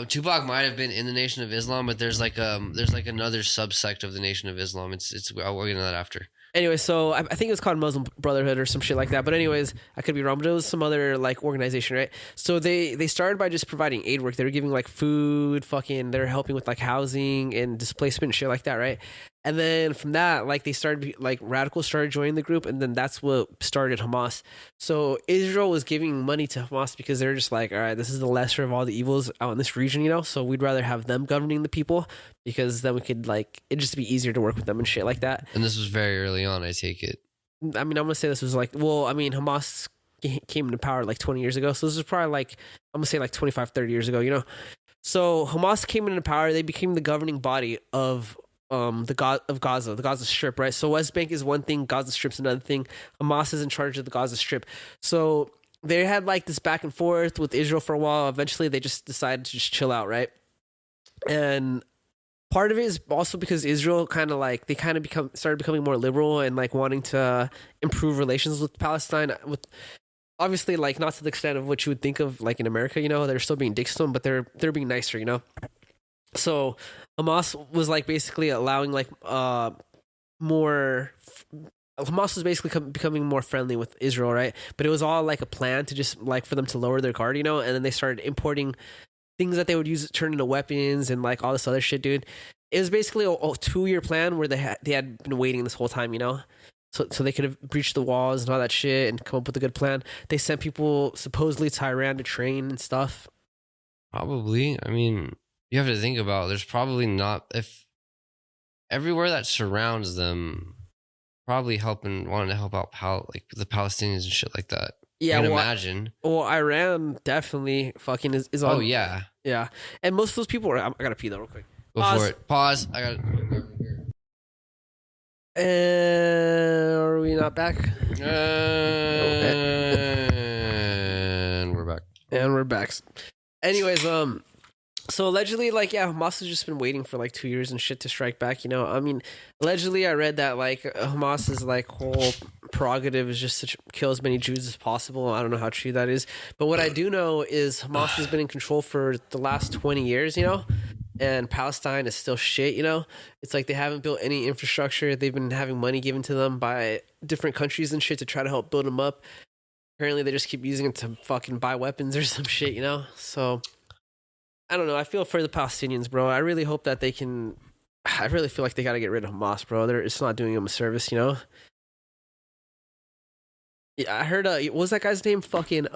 Tupac might have been in the Nation of Islam, but there's like another subsect of the Nation of Islam. I'll get into that after. Anyway, so I think it was called Muslim Brotherhood or some shit like that. But anyways, I could be wrong, but it was some other like organization, right? So they started by just providing aid work. They were giving like food, they're helping with like housing and displacement and shit like that, right? And then from that, like they started like radicals started joining the group, and then that's what started Hamas. So Israel was giving money to Hamas because they're just like, all right, this is the lesser of all the evils out in this region, you know? So we'd rather have them governing the people because then we could like, it'd just be easier to work with them and shit like that. And this was very early on, I take it. I mean, I'm gonna say this was like, well, I mean, Hamas came into power like 20 years ago. So this is probably like, I'm gonna say like 25, 30 years ago, you know? So Hamas came into power. They became the governing body of Gaza, the Gaza Strip, right? So West Bank is one thing, Gaza Strip's another thing. Hamas is in charge of the Gaza Strip. So they had like this back and forth with Israel for a while. Eventually, they just decided to just chill out, right? And part of it is also because Israel started becoming more liberal and like wanting to improve relations with Palestine. With obviously like not to the extent of what you would think of like in America, you know, they're still being dicks to them, but they're being nicer, you know. So Hamas was like basically allowing like more. Hamas was basically becoming more friendly with Israel, right? But it was all like a plan to just like for them to lower their guard, you know. And then they started importing things that they would use to turn into weapons and like all this other shit, dude. It was basically a 2-year plan where they had been waiting this whole time, you know. So they could have breached the walls and all that shit and come up with a good plan. They sent people supposedly to Iran to train and stuff. Probably, I mean. You have to think about there's probably not, if everywhere that surrounds them probably wanting to help out like the Palestinians and shit like that. Yeah, I can imagine. Well, Iran definitely fucking is on. Oh yeah, yeah, and most of those people I gotta pee though real quick. Go for it. Pause. I got. Are we not back? And we're back. And we're back. Facts. Anyways, so allegedly, like, yeah, Hamas has just been waiting for like 2 years and shit to strike back. You know, I mean, allegedly, I read that like Hamas's like whole prerogative is just to kill as many Jews as possible. I don't know how true that is, but what I do know is Hamas has been in control for the last 20 years. You know, and Palestine is still shit. You know, it's like they haven't built any infrastructure. They've been having money given to them by different countries and shit to try to help build them up. Apparently, they just keep using it to fucking buy weapons or some shit. You know, so. I don't know. I feel for the Palestinians, bro. I really hope that they can. I really feel like they got to get rid of Hamas, bro. It's not doing them a service, you know. Yeah, I heard. What was that guy's name? Fucking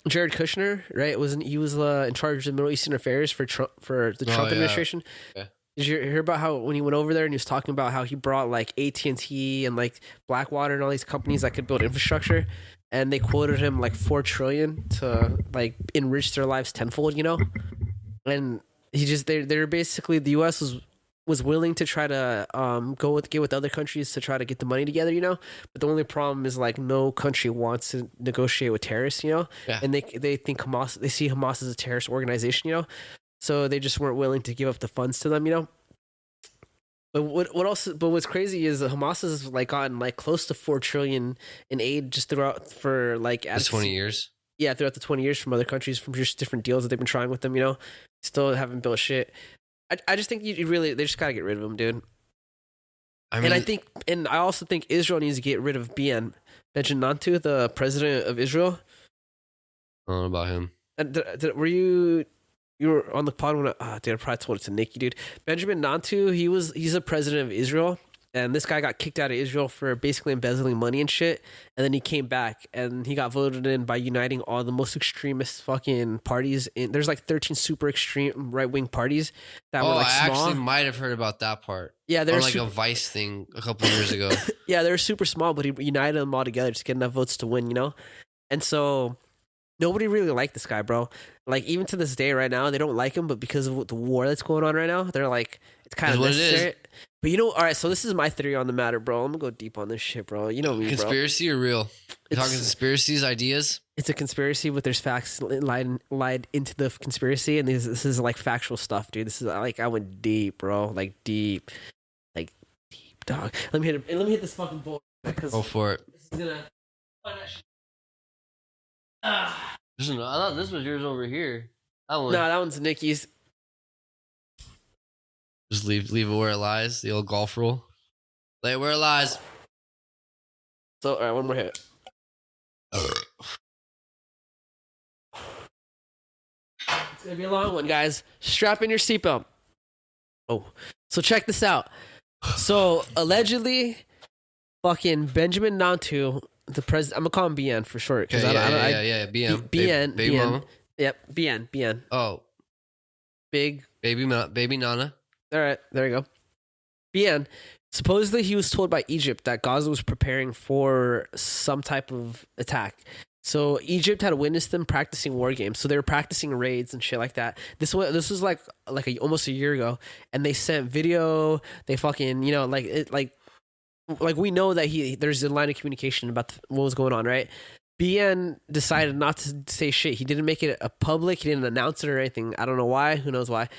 Jared Kushner, right? He was in charge of Middle Eastern affairs for Trump Trump administration. Yeah. Did you hear about how when he went over there and he was talking about how he brought like AT&T and like Blackwater and all these companies that could build infrastructure, and they quoted him like $4 trillion to like enrich their lives tenfold, you know. And they're basically the U.S. was willing to try to get with other countries to try to get the money together, you know. But the only problem is like no country wants to negotiate with terrorists, you know. Yeah. And they think they see Hamas as a terrorist organization, you know. So they just weren't willing to give up the funds to them, you know. But what's crazy is that Hamas has like gotten like close to $4 trillion in aid just throughout for like 20 years. Yeah, throughout the 20 years from other countries, from just different deals that they've been trying with them, you know. Still haven't built shit. I just think they just gotta get rid of them, dude. I mean, and I also think Israel needs to get rid of Benjamin Netanyahu, the president of Israel. I don't know about him. Were you were on the pod when I probably told it to Nikki, dude. Benjamin Netanyahu, he's a president of Israel. And this guy got kicked out of Israel for basically embezzling money and shit. And then he came back and he got voted in by uniting all the most extremist fucking parties. There's like 13 super extreme right-wing parties that were like small. I actually might have heard about that part. Yeah, there's like a Vice thing a couple of years ago. Yeah, they were super small, but he united them all together to get enough votes to win, you know? And so nobody really liked this guy, bro. Like, even to this day right now, they don't like him, but because of the war that's going on right now, they're like, it's kind of necessary. But you know, all right, so this is my theory on the matter, bro. I'm gonna go deep on this shit, bro. You know me, conspiracy or real? You're talking conspiracies, ideas? It's a conspiracy, but there's facts lied into the conspiracy, and this is like factual stuff, dude. This is like, I went deep, bro. Like deep, dog. Let me hit this fucking bolt. Go for it. This is gonna. I thought this was yours over here. That one. No, that one's Nikki's. Just leave it where it lies. The old golf rule. Lay it where it lies. So, all right, one more hit. It's gonna be a long one, guys. Strap in your seatbelt. Oh, so check this out. So allegedly, fucking Benjamin Netanyahu, the president. I'm gonna call him BN for short. Yeah, BN. BN. Yep, BN. Oh, big baby Nana. All right, there you go. BN. Supposedly, he was told by Egypt that Gaza was preparing for some type of attack. So Egypt had witnessed them practicing war games. So they were practicing raids and shit like that. This was like almost a year ago, and they sent video. They fucking like we know that there's a line of communication about what was going on, right? BN decided not to say shit. He didn't make it a public. He didn't announce it or anything. I don't know why. Who knows why?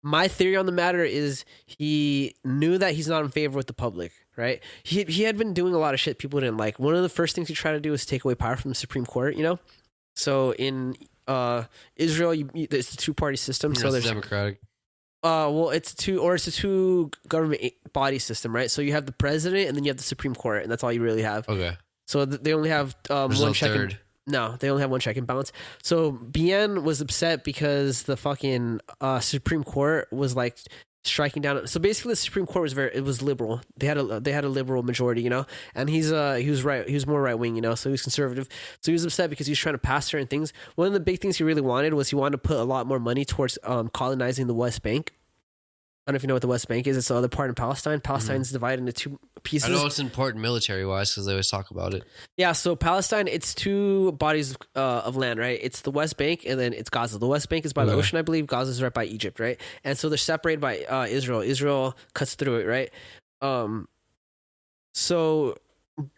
My theory on the matter is he knew that he's not in favor with the public, right? He had been doing a lot of shit people didn't like. One of the first things he tried to do was take away power from the Supreme Court, you know? So in Israel, it's a two-party system. So there's democratic. It's a two government body system, right? So you have the president and then you have the Supreme Court, and that's all you really have. Okay. So they only have one check. No, they only have one check and balance. So BN was upset because the fucking Supreme Court was like striking down. So basically, the Supreme Court was liberal. They had a liberal majority, you know. And he was right. He was more right wing, you know. So he was conservative. So he was upset because he was trying to pass certain things. One of the big things he really wanted was he wanted to put a lot more money towards colonizing the West Bank. I don't know if you know what the West Bank is. It's the other part in Palestine. Palestine's divided into two pieces. I know it's important military-wise because they always talk about it. Yeah, so Palestine, it's two bodies of land, right? It's the West Bank and then it's Gaza. The West Bank is by the ocean, I believe. Gaza is right by Egypt, right? And so they're separated by Israel. Israel cuts through it, right? So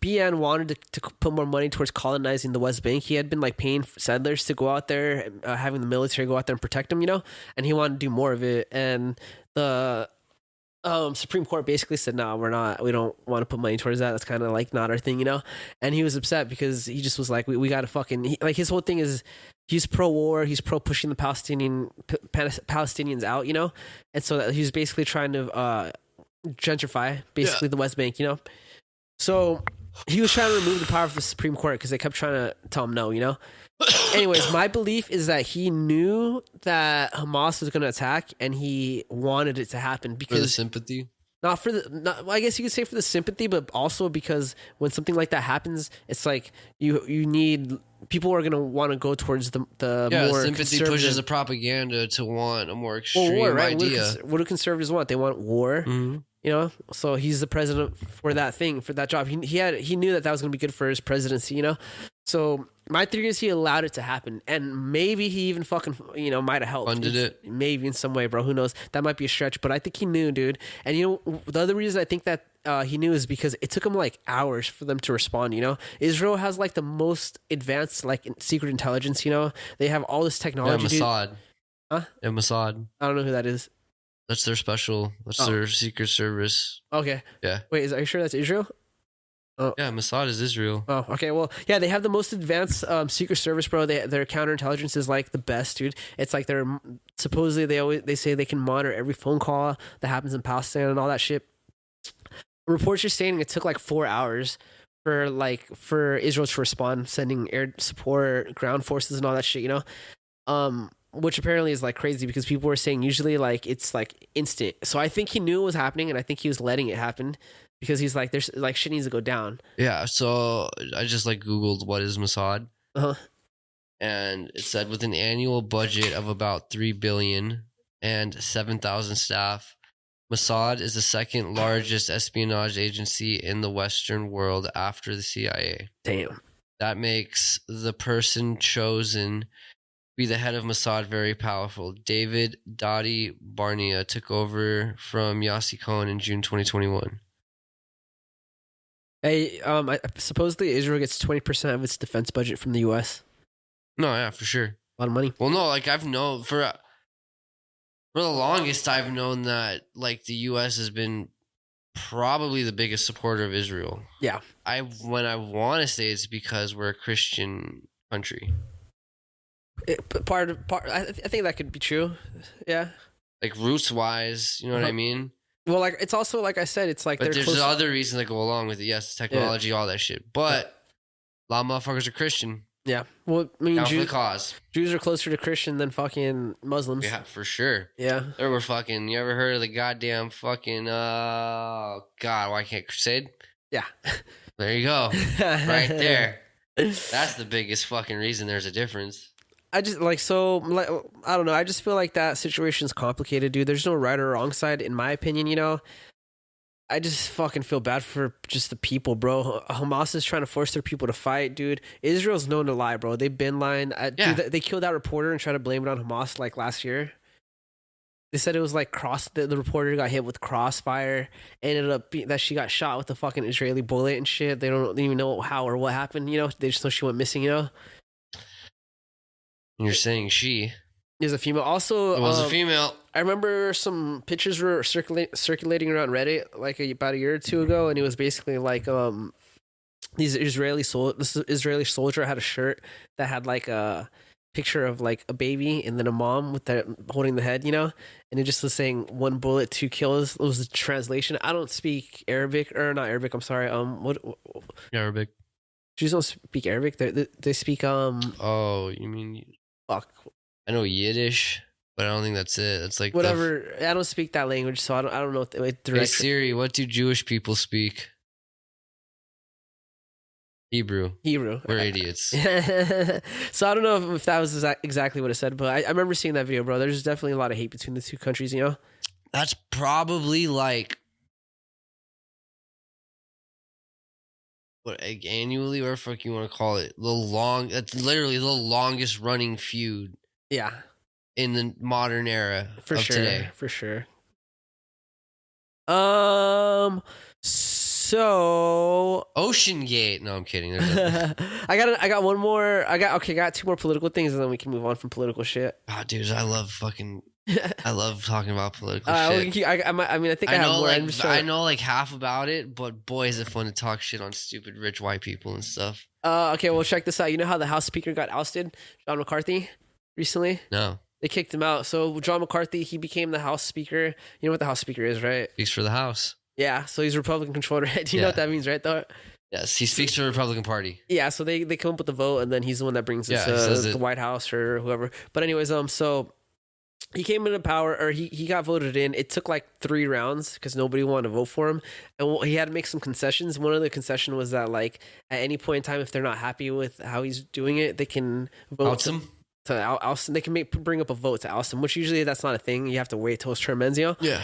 BN wanted to put more money towards colonizing the West Bank. He had been like paying settlers to go out there, having the military go out there and protect them, and he wanted to do more of it. And the Supreme Court basically said, no, we don't want to put money towards that. That's kind of like not our thing, And he was upset because he just was like, we got to fucking, like his whole thing is he's pro-war. He's pro-pushing the Palestinians out, And so he's basically trying to gentrify basically the West Bank, So he was trying to remove the power of the Supreme Court because they kept trying to tell him no, Anyways, my belief is that he knew that Hamas was going to attack and he wanted it to happen because for the sympathy. I guess you could say for the sympathy, but also because when something like that happens, it's like you need people are going to want to go towards the more sympathy pushes the propaganda to want a more extreme war, right? idea. What do conservatives want? They want war. Mm-hmm. So he's the president for that thing, for that job. He knew that was going to be good for his presidency, So my theory is he allowed it to happen, and maybe he even fucking might have helped, funded it, maybe in some way, bro. Who knows? That might be a stretch, but I think he knew, dude. And the other reason I think that he knew is because it took him like hours for them to respond. Israel has like the most advanced like secret intelligence. They have all this technology. Yeah, Mossad. Dude. Huh? Yeah, Mossad. I don't know who that is. That's their special. That's their secret service. Okay. Yeah. Wait, are you sure that's Israel? Oh. Yeah, Mossad is Israel. Oh, okay. Well, yeah, they have the most advanced secret service, bro. Their counterintelligence is like the best, dude. It's like they're supposedly they say they can monitor every phone call that happens in Palestine and all that shit. Reports are saying it took like 4 hours for Israel to respond, sending air support, ground forces, and all that shit. Which apparently is like crazy because people were saying usually like it's like instant. So I think he knew it was happening, and I think he was letting it happen because he's like, there's like shit needs to go down. Yeah. So I just like Googled what is Mossad, and it said with an annual budget of about $3 billion and 7,000 staff, Mossad is the second largest espionage agency in the Western world after the CIA. Damn. That makes the person chosen be the head of Mossad very powerful. David Dadi Barnea took over from Yossi Cohen in June 2021. Hey, supposedly Israel gets 20% of its defense budget from the U.S. No, yeah, for sure. A lot of money. Well, no, like I've known for the longest, I've known that like the U.S. has been probably the biggest supporter of Israel. Yeah. I want to say it's because we're a Christian country. I think that could be true. Yeah. Like roots wise, you know what I mean? Well, like it's also like I said, it's like but there's other reasons that go along with it. Yes, technology, all that shit. But a lot of motherfuckers are Christian. Yeah. Well, I mean, for the cause. Jews are closer to Christian than fucking Muslims. Yeah, for sure. Yeah. There were fucking. You ever heard of the goddamn fucking? God, why can't Crusade? Yeah. There you go. Right there. That's the biggest fucking reason there's a difference. I just I don't know. I just feel like that situation's complicated, dude. There's no right or wrong side, in my opinion. I just fucking feel bad for just the people, bro. Hamas is trying to force their people to fight, dude. Israel's known to lie, bro. They've been lying. Dude, they killed that reporter and tried to blame it on Hamas like last year. They said it was like the reporter got hit with crossfire. Ended up that she got shot with a fucking Israeli bullet and shit. They don't even know how or what happened. They just know she went missing. You're saying she is a female. Also, it was a female. I remember some pictures were circulating around Reddit like about a year or two ago, and it was basically like this Israeli soldier had a shirt that had like a picture of like a baby and then a mom with holding the head, and it just was saying 1 bullet, 2 kills. It was the translation. I don't speak Arabic or not Arabic. I'm sorry. What? Arabic. Jews don't speak Arabic. They speak Oh, you mean? Fuck. I know Yiddish, but I don't think that's it. It's like whatever. I don't speak that language, so I don't know. Hey Siri, what do Jewish people speak? Hebrew. We're idiots. So I don't know if that was exactly what it said, but I remember seeing that video, bro. There's definitely a lot of hate between the two countries. That's probably like what annually, or fuck you want to call it, that's literally the longest running feud. Yeah. In the modern era today. For sure. So Ocean Gate. No, I'm kidding. I got one more. I got two more political things, and then we can move on from political shit. Oh, dude, I love talking about political shit. I mean, I think I have more. I know like half about it, but boy, is it fun to talk shit on stupid rich white people and stuff. Okay, well, check this out. You know how the House Speaker got ousted, John McCarthy, recently? No. They kicked him out. So John McCarthy, he became the House Speaker. You know what the House Speaker is, right? Speaks for the House. Yeah, so he's Republican controlled, right? Do you know what that means, right? Though. Yes, he speaks for the Republican Party. Yeah, so they come up with the vote, and then he's the one that brings it to the White House or whoever. But anyways, so he came into power, or he got voted in. It took like 3 rounds because nobody wanted to vote for him, and he had to make some concessions. One of the concessions was that like at any point in time, if they're not happy with how he's doing it, they can vote oust him. To oust him. They can bring up a vote to oust him, which usually that's not a thing. You have to wait till his term ends, you know? Yeah.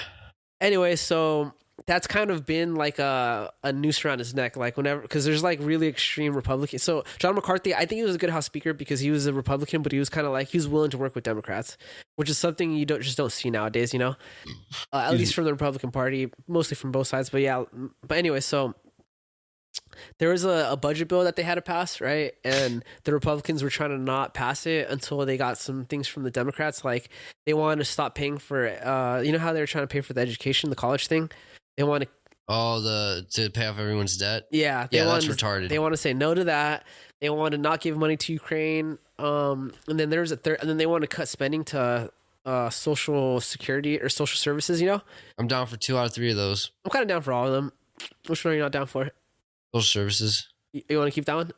Anyway, so that's kind of been like a noose around his neck, like whenever, because there's like really extreme Republicans. So John McCarthy, I think he was a good House Speaker because he was a Republican, but he was kind of like he was willing to work with Democrats, which is something you don't see nowadays, you know, at least from the Republican Party, mostly from both sides. But yeah, but anyway, so there was a budget bill that they had to pass, right? And the Republicans were trying to not pass it until they got some things from the Democrats. Like they wanted to stop paying for, you know how they were trying to pay for the education, the college thing? They want to... to pay off everyone's debt? Yeah. That's retarded. They want to say no to that. They want to not give money to Ukraine. And then there's and then they want to cut spending to social security or social services, you know? I'm down for 2 out of 3 of those. I'm kind of down for all of them. Which one are you not down for? Social services. You want to keep that one?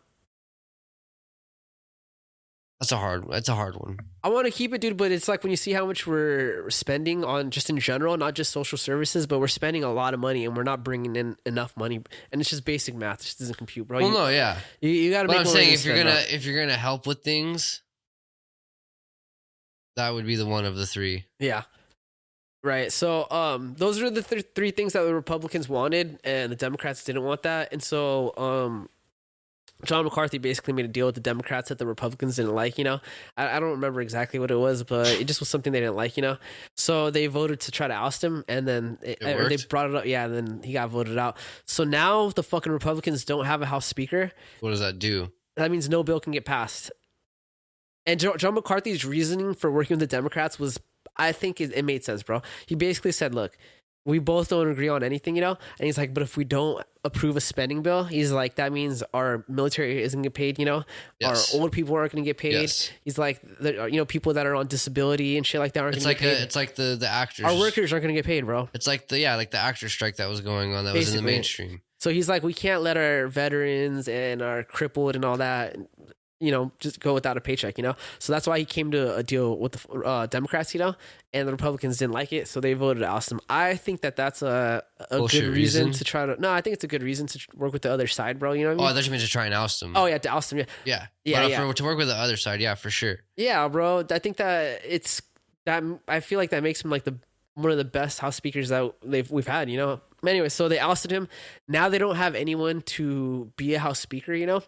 That's a hard one. I want to keep it, dude, but it's like when you see how much we're spending on just in general, not just social services, but we're spending a lot of money and we're not bringing in enough money, and it's just basic math. It just doesn't compute, bro. Well, no, yeah. You got to make. But I'm saying if you're gonna help with things, that would be the one of the 3. Yeah. Right. So those are the 3 things that the Republicans wanted, and the Democrats didn't want that. And so John McCarthy basically made a deal with the Democrats that the Republicans didn't like, you know. I don't remember exactly what it was, but it just was something they didn't like, you know. So they voted to try to oust him, and then they brought it up. Yeah, and then he got voted out. So now the fucking Republicans don't have a House Speaker. What does that do? That means no bill can get passed. And John McCarthy's reasoning for working with the Democrats was, I think it made sense, bro. He basically said, look, we both don't agree on anything, you know? And he's like, but if we don't approve a spending bill, he's like, that means our military isn't going to get paid, you know? Yes. Our old people aren't going to get paid. Yes. He's like, you know, people that are on disability and shit like that aren't going to get paid. It's like the actors. Our workers aren't going to get paid, bro. It's like the actor strike that was going on that basically was in the mainstream. So he's like, we can't let our veterans and our crippled and all that, you know, just go without a paycheck, you know? So that's why he came to a deal with the Democrats, you know? And the Republicans didn't like it, so they voted to oust him. I think that's a good reason to try to... No, I think it's a good reason to work with the other side, bro, you know what I mean? Oh, I thought you meant to try and oust him. Oh, yeah, to oust him, yeah. Yeah. To work with the other side, yeah, for sure. Yeah, bro. I think that I feel like that makes him like one of the best House Speakers that we've had, you know? Anyway, so they ousted him. Now they don't have anyone to be a House Speaker, you know?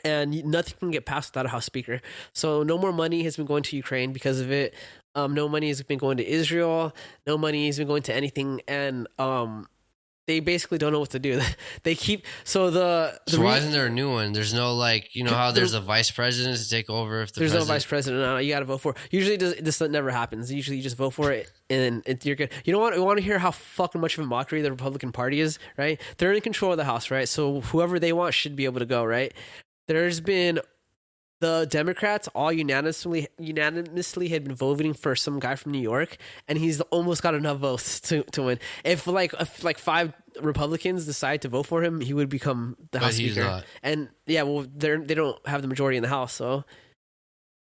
And nothing can get passed without a House Speaker. So no more money has been going to Ukraine because of it. No money has been going to Israel. No money has been going to anything. And they basically don't know what to do. They keep... So why isn't there a new one? There's no like, you know how there's a vice president to take over if there's no vice president. No, you got to vote for it. Usually this never happens. Usually you just vote for it and you're good. You know what? You want to hear how fucking much of a mockery the Republican Party is, right? They're in control of the House, right? So whoever they want should be able to go, right? There's been the Democrats all unanimously had been voting for some guy from New York, and he's almost got enough votes to win. If 5 Republicans decide to vote for him, he would become the House Speaker. Not. And yeah, well, they don't have the majority in the House, so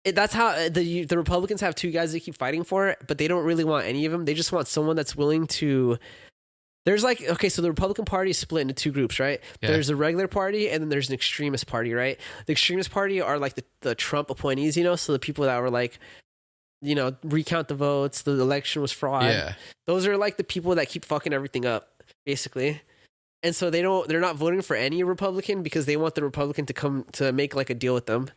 that's how the Republicans have 2 guys they keep fighting for it, but they don't really want any of them. They just want someone that's willing to. There's so the Republican Party is split into 2 groups, right? Yeah. There's the regular party and then there's an extremist party, right? The extremist party are like the Trump appointees, you know? So the people that were like, you know, recount the votes, the election was fraud. Yeah. Those are like the people that keep fucking everything up, basically. And so they're not voting for any Republican because they want the Republican to come to make like a deal with them.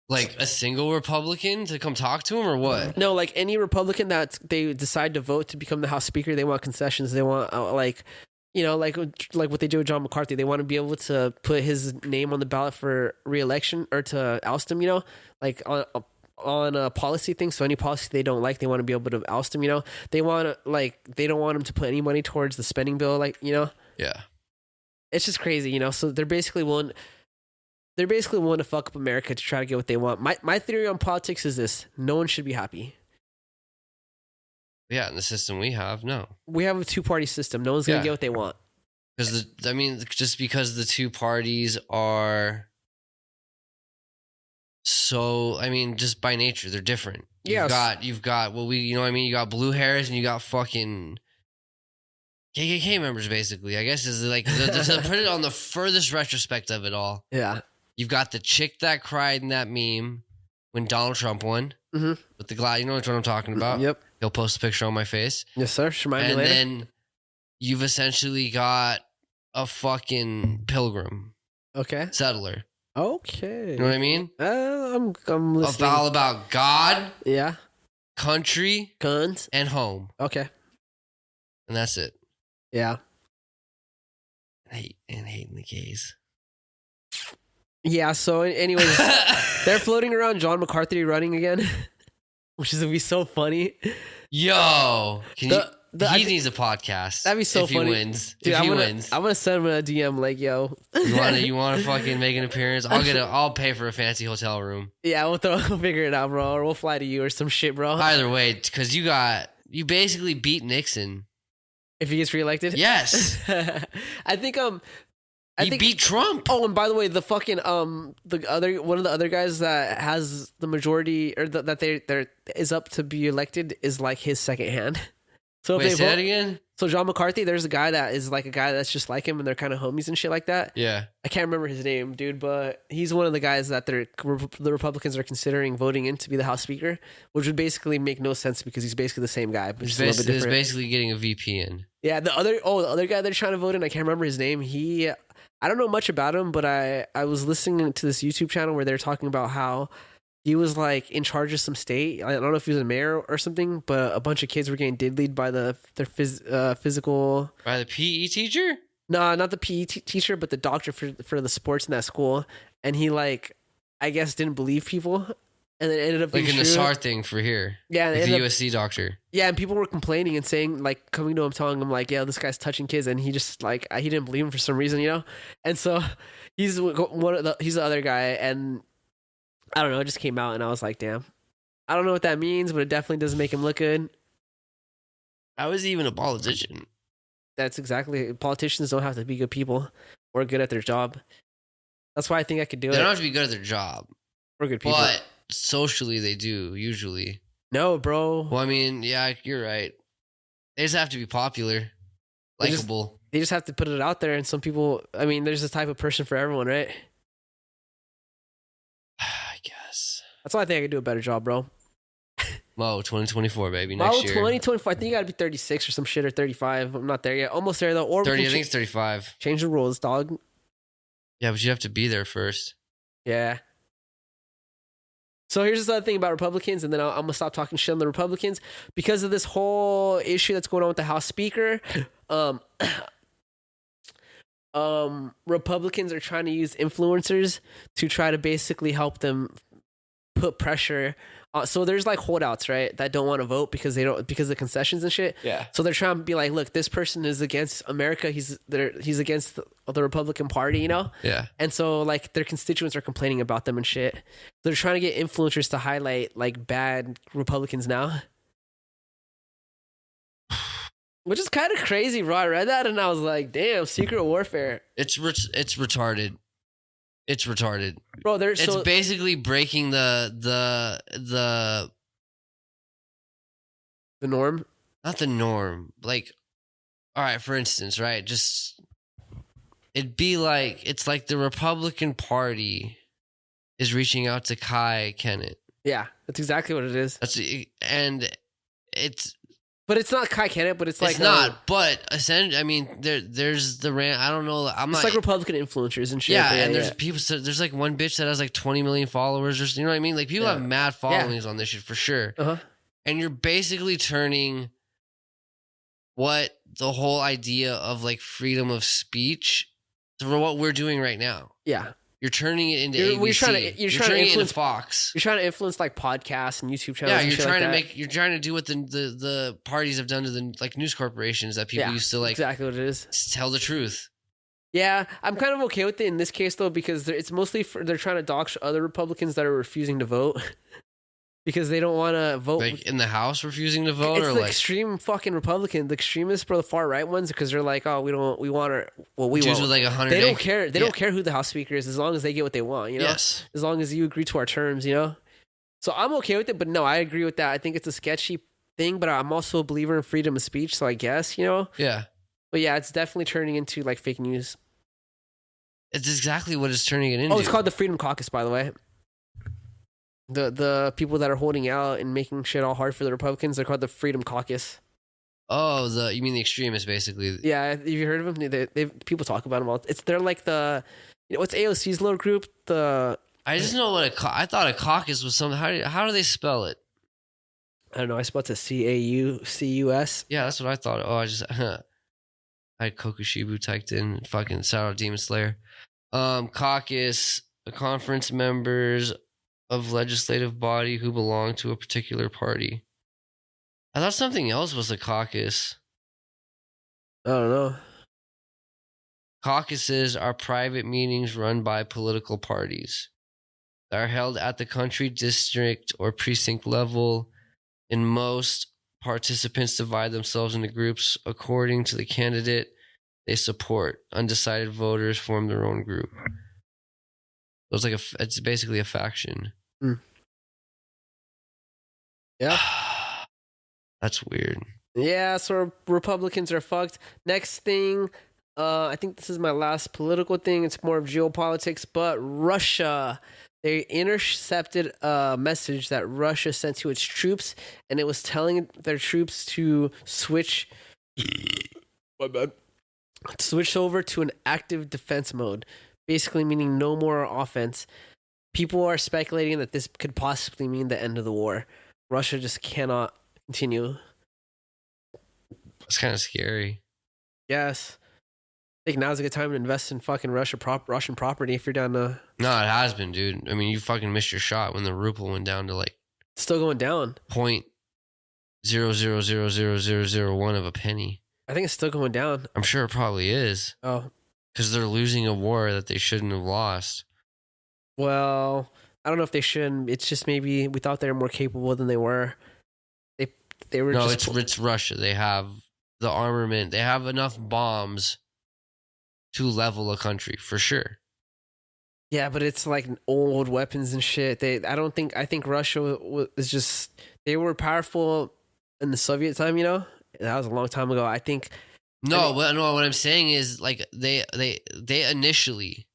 Like a single Republican to come talk to him or what? No, like any Republican that they decide to vote to become the House Speaker, they want concessions. They want you know, like what they do with John McCarthy. They want to be able to put his name on the ballot for re-election or to oust him, you know, like on a policy thing. So any policy they don't like, they want to be able to oust him, you know. They want to, like, they don't want him to put any money towards the spending bill, like, you know. Yeah. It's just crazy, you know. So they're basically willing to fuck up America to try to get what they want. My theory on politics is this: no one should be happy. Yeah, in the system we have, no. We have a two-party system. No one's gonna get what they want. Because just because the two parties are so, just by nature they're different. You've got you got blue hairs and you got fucking KKK members, basically. I guess is like to put it on the furthest retrospect of it all. Yeah. You've got the chick that cried in that meme when Donald Trump won with the glass. You know what I'm talking about? Yep. He'll post a picture on my face. Yes, sir. Remind me later. And then you've essentially got a fucking pilgrim. Okay. Settler. Okay. You know what I mean? I'm listening. All about God. Yeah. Country. Guns. And home. Okay. And that's it. Yeah. Hating the gays. Yeah, so anyways, they're floating around John McCarthy running again, which is going to be so funny. Yo, he needs a podcast. That'd be so funny. If he wins. Dude, if he wins. I'm going to send him a DM like, yo. You want to fucking make an appearance? I'll pay for a fancy hotel room. Yeah, we'll figure it out, bro. Or we'll fly to you or some shit, bro. Either way, because you basically beat Nixon. If he gets reelected? Yes. I think he beat Trump. Oh, and by the way, the fucking one of the other guys that has the majority or that there is up to be elected is like his second hand. So wait, say that again. So John McCarthy, there's a guy that is like a guy that's just like him, and they're kind of homies and shit like that. Yeah, I can't remember his name, dude, but he's one of the guys that the Republicans are considering voting in to be the House Speaker, which would basically make no sense because he's basically the same guy, but just a little bit different. He's basically getting a VP in. Yeah, the other guy they're trying to vote in, I can't remember his name. I don't know much about him, but I was listening to this YouTube channel where they're talking about how he was like in charge of some state. I don't know if he was a mayor or something, but a bunch of kids were getting diddlied by their physical. By the PE teacher? No, not the PE teacher, but the doctor for the sports in that school. And he I guess didn't believe people, and then ended up being like in true. the SAR thing for here. Yeah, like the USC doctor. Yeah, and people were complaining and saying, like, coming to him, telling him, like, yeah, this guy's touching kids, and he just he didn't believe him for some reason, you know. And so he's the other guy, and I don't know, it just came out, and I was like, damn, I don't know what that means, but it definitely doesn't make him look good. I was even a politician. That's exactly. Politicians don't have to be good people or good at their job. That's why I think I could do it. They don't have to be good at their job. Or good people. But socially, they do, usually. No, bro. Well, yeah, you're right. They just have to be popular, likable. They just have to put it out there, and some people, there's this type of person for everyone, right? I guess. That's why I think I could do a better job, bro. Mo, 2024, baby. Next year. 2024. I think you got to be 36 or some shit, or 35. I'm not there yet. Almost there, though. Or 30, I think it's 35. Change the rules, dog. Yeah, but you have to be there first. Yeah. So here's the other thing about Republicans, and then I'm going to stop talking shit on the Republicans. Because of this whole issue that's going on with the House Speaker, Republicans are trying to use influencers to try to basically help them put pressure. So there's like holdouts, right, that don't want to vote because of the concessions and shit. Yeah. So they're trying to be like, look, this person is against America. He's against the Republican Party, you know? Yeah. And so like their constituents are complaining about them and shit. They're trying to get influencers to highlight like bad Republicans now. Which is kind of crazy, bro. I read that and I was like, damn, secret warfare. It's retarded. It's retarded, bro. It's basically breaking the norm. Not the norm. Like, all right, for instance, right? Just it's like the Republican Party is reaching out to Kai Kennett. Yeah, that's exactly what it is. But it's not Kai Kennett, but it's not. But essentially, there's the rant. I don't know. It's like Republican influencers and shit. Yeah, and there's people. There's like one bitch that has like 20 million followers, or you know what I mean. Like people have mad followings on this shit for sure. Uh-huh. And you're basically turning what the whole idea of like freedom of speech for what we're doing right now. Yeah. You're turning it into ABC. You're trying to influence, it into Fox. You're trying to influence like podcasts and YouTube channels. Yeah, you're trying to do what the parties have done to the like news corporations that people used to like. Exactly what it is. Tell the truth. Yeah, I'm kind of okay with it in this case though, because it's mostly they're trying to dox other Republicans that are refusing to vote. Because they don't want to vote. Like in the House refusing to vote? It's or the like extreme fucking Republican, the extremists for the far right ones, because they're like, oh, we want our, well, we dudes want. With like 100 they don't care. They don't care who the House Speaker is as long as they get what they want, you know? Yes. As long as you agree to our terms, you know? So I'm okay with it, but no, I agree with that. I think it's a sketchy thing, but I'm also a believer in freedom of speech, so I guess, you know? Yeah. But yeah, it's definitely turning into like fake news. It's exactly what it's turning it into. Oh, it's called the Freedom Caucus, by the way. The people that are holding out and making shit all hard for the Republicans, they're called the Freedom Caucus. Oh, you mean the extremists, basically? Yeah, have you heard of them? They people talk about them all. They're like what's AOC's little group? I just know what I thought a caucus was something. How do they spell it? I don't know. I spelled it CAUCUS. Yeah, that's what I thought. Oh, I had Kokushibu typed in. Fucking shout out Demon Slayer. Caucus, conference members of legislative body who belong to a particular party. I thought something else was a caucus. I don't know. Caucuses are private meetings run by political parties. They are held at the country, district, or precinct level. In most, participants divide themselves into groups according to the candidate they support. Undecided voters form their own group. So it's basically a faction. Mm. Yeah. That's weird. Yeah, so Republicans are fucked. Next thing, I think this is my last political thing. It's more of geopolitics, but Russia. They intercepted a message that Russia sent to its troops, and it was telling their troops to switch. My bad. Switch over to an active defense mode, basically meaning no more offense. People are speculating that this could possibly mean the end of the war. Russia just cannot continue. It's kind of scary. Yes. I think now's a good time to invest in fucking Russian property if you're down to... No, it has been, dude. I mean, you fucking missed your shot when the ruble went down to like... It's still going down. 0.0000001 of a penny. I think it's still going down. I'm sure it probably is. Oh. Because they're losing a war that they shouldn't have lost. Well, I don't know if they shouldn't. It's just maybe we thought they were more capable than they were. They were no, just... it's Russia. They have the armament. They have enough bombs to level a country, for sure. Yeah, but it's like old weapons and shit. I think Russia was just... They were powerful in the Soviet time, you know? That was a long time ago. I think... No, what I'm saying is, like, they initially,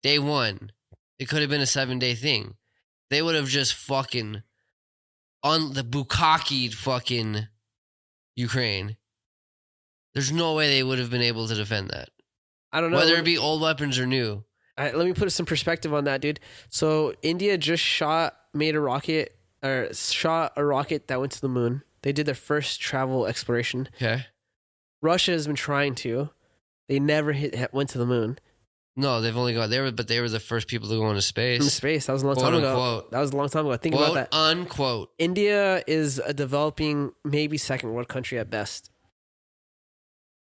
day one, it could have been a 7-day thing. They would have just fucking on the bukaki'd fucking Ukraine. There's no way they would have been able to defend that. I don't know. Whether it be old weapons or new. Let me put some perspective on that, dude. So India just shot a rocket that went to the moon. They did their first travel exploration. Okay. Russia has been trying to. They never went to the moon. No, they've only got there, but they were the first people to go into space. In space, that was a long time ago. That was a long time ago. Think about that. Unquote. India is a developing, maybe second world country at best.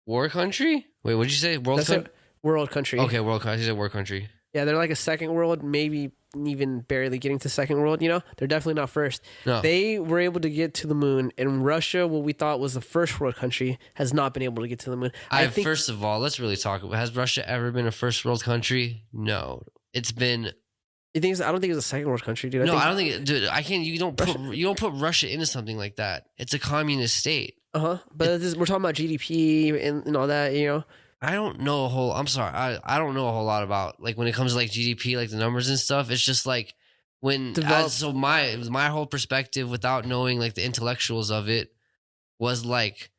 War country? Wait, what did you say? World country? World country. Okay, world country. You said war country. Yeah, they're like a second world, maybe even barely getting to second world, you know? They're definitely not first. No. They were able to get to the moon, and Russia, what we thought was the first world country, has not been able to get to the moon. First of all, let's really talk about, has Russia ever been a first world country? No. It's been... I don't think it's a second world country, dude. I don't think... Dude, I can't... You don't put Russia into something like that. It's a communist state. Uh-huh. But we're talking about GDP and all that, you know? I don't know a whole... I'm sorry. I don't know a whole lot about... Like, when it comes to, like, GDP, like, the numbers and stuff, it's just, like... So my whole perspective, without knowing, like, the intellectuals of it, was, like...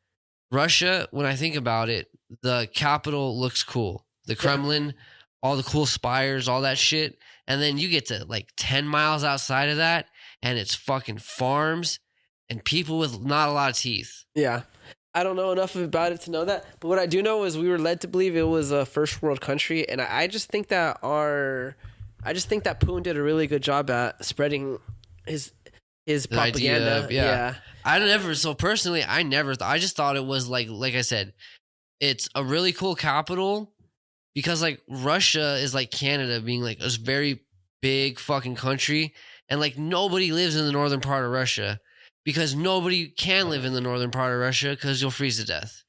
Russia, when I think about it, the capital looks cool. The Kremlin, all the cool spires, all that shit. And then you get to, like, 10 miles outside of that, and it's fucking farms and people with not a lot of teeth. Yeah. I don't know enough about it to know that. But what I do know is we were led to believe it was a first world country, and I just think that Putin did a really good job at spreading his propaganda. Yeah. Personally, I just thought it was like I said, it's a really cool capital because like Russia is like Canada being like a very big fucking country, and like nobody lives in the northern part of Russia because nobody can live in the northern part of Russia because you'll freeze to death.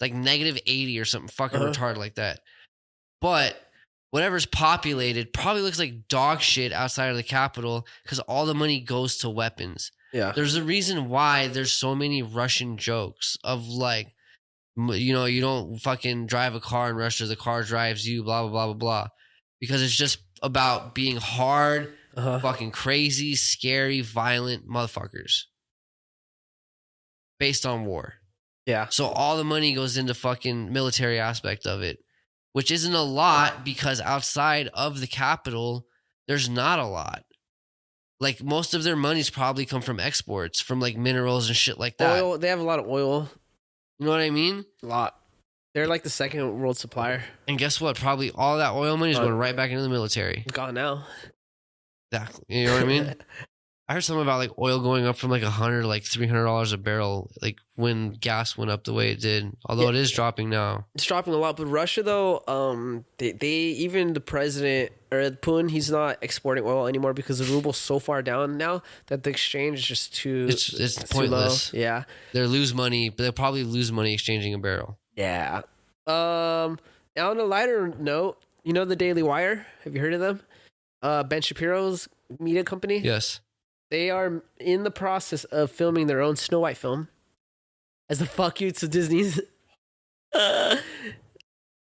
Like -80 or something fucking retarded like that. But whatever's populated probably looks like dog shit outside of the capital because all the money goes to weapons. Yeah. There's a reason why there's so many Russian jokes of like, you know, you don't fucking drive a car in Russia, the car drives you, blah, blah, blah, blah, blah. Because it's just about being hard, fucking crazy, scary, violent motherfuckers based on war. Yeah. So all the money goes into fucking military aspect of it, which isn't a lot because outside of the capital, there's not a lot. Like most of their money's probably come from exports, from like minerals and shit like that. Oil, they have a lot of oil. You know what I mean? A lot. They're like the second world supplier. And guess what? Probably all that oil money is going right back into the military. It's gone now. Exactly. You know what I mean? I heard something about like oil going up from like $100 to like $300 a barrel, like when gas went up the way it did. Although it is dropping now. It's dropping a lot. But Russia, though, they even the president or Putin, he's not exporting oil anymore because the ruble's so far down now that the exchange is just too. It's pointless. Too low. Yeah, they'll lose money, but they'll probably lose money exchanging a barrel. Yeah. Now on a lighter note, you know the Daily Wire? Have you heard of them? Ben Shapiro's media company. Yes. They are in the process of filming their own Snow White film as a fuck you to Disney's. Can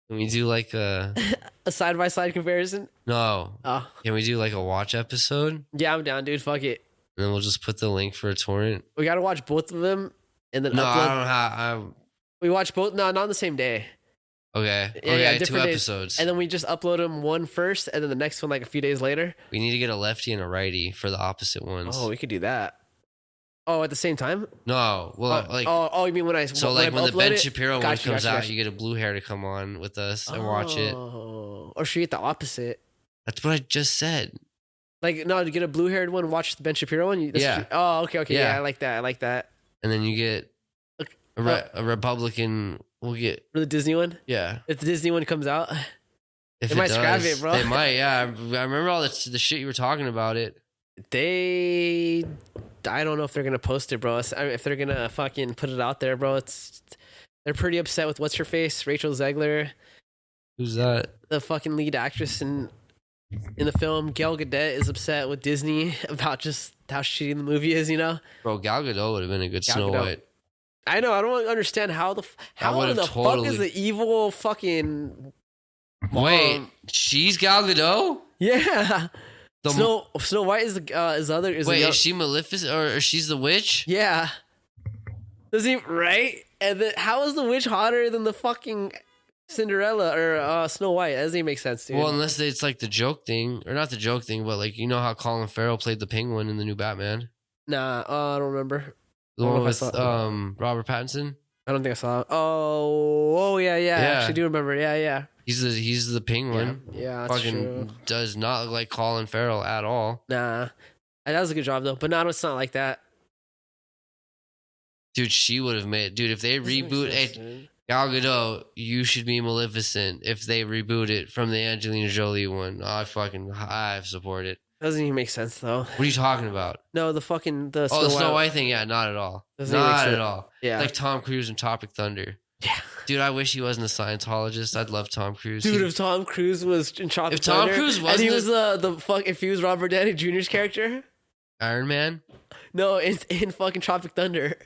we do like a side-by-side comparison? No. Oh. Can we do like a watch episode? Yeah, I'm down, dude. Fuck it. And then we'll just put the link for a torrent. We gotta watch both of them and then upload. I don't have. We watch both. No, not on the same day. Okay. Yeah, okay, 2 days. episodes. And then we just upload them one first and then the next one like a few days later. We need to get a lefty and a righty for the opposite ones. Oh, we could do that. Oh, at the same time? No. Well, you mean when I so like when the Ben Shapiro one comes out, you get a blue hair to come on with us and watch it. Or should we get the opposite? That's what I just said. Like, no, to get a blue-haired one, watch the Ben Shapiro one? Yeah. Oh, okay. Yeah, I like that. And then you get a Republican. We'll get for the Disney one. Yeah, if the Disney one comes out, they might scrap it, bro. They might. Yeah, I remember all the shit you were talking about it. I don't know if they're gonna post it, bro. If they're gonna fucking put it out there, bro. They're pretty upset with what's her face, Rachel Zegler. Who's that? The fucking lead actress in the film. Gal Gadot is upset with Disney about just how shitty the movie is. You know, bro. Gal Gadot would have been a good Snow White. I know. I don't understand how the fuck is the evil fucking mom? Wait, she's Gal Gadot? Yeah. Snow White is other. Is she Maleficent or she's the witch? Yeah. Does he right? And then how is the witch hotter than the fucking Cinderella or Snow White? That doesn't even make sense, dude. Well, unless it's like the joke thing, or not the joke thing, but like you know how Colin Farrell played the Penguin in the new Batman. Nah, I don't remember. The one with Robert Pattinson. I don't think I saw it. Oh yeah. I actually do remember. Yeah. He's the Penguin. Yeah, that's true. Does not look like Colin Farrell at all. Nah, that was a good job though. But it's not like that. Dude, she would have made. Dude, if they reboot Gal Gadot, you should be Maleficent. If they reboot it from the Angelina Jolie one, I support it. Doesn't even make sense though. What are you talking about? No, the Snow White thing. Yeah, not at all. Not at all. Yeah, like Tom Cruise in Tropic Thunder. Yeah, dude, I wish he wasn't a Scientologist. I'd love Tom Cruise. Dude, if Tom Cruise was in Tropic Thunder, and he was if he was Robert Downey Jr.'s character, Iron Man. No, in fucking Tropic Thunder.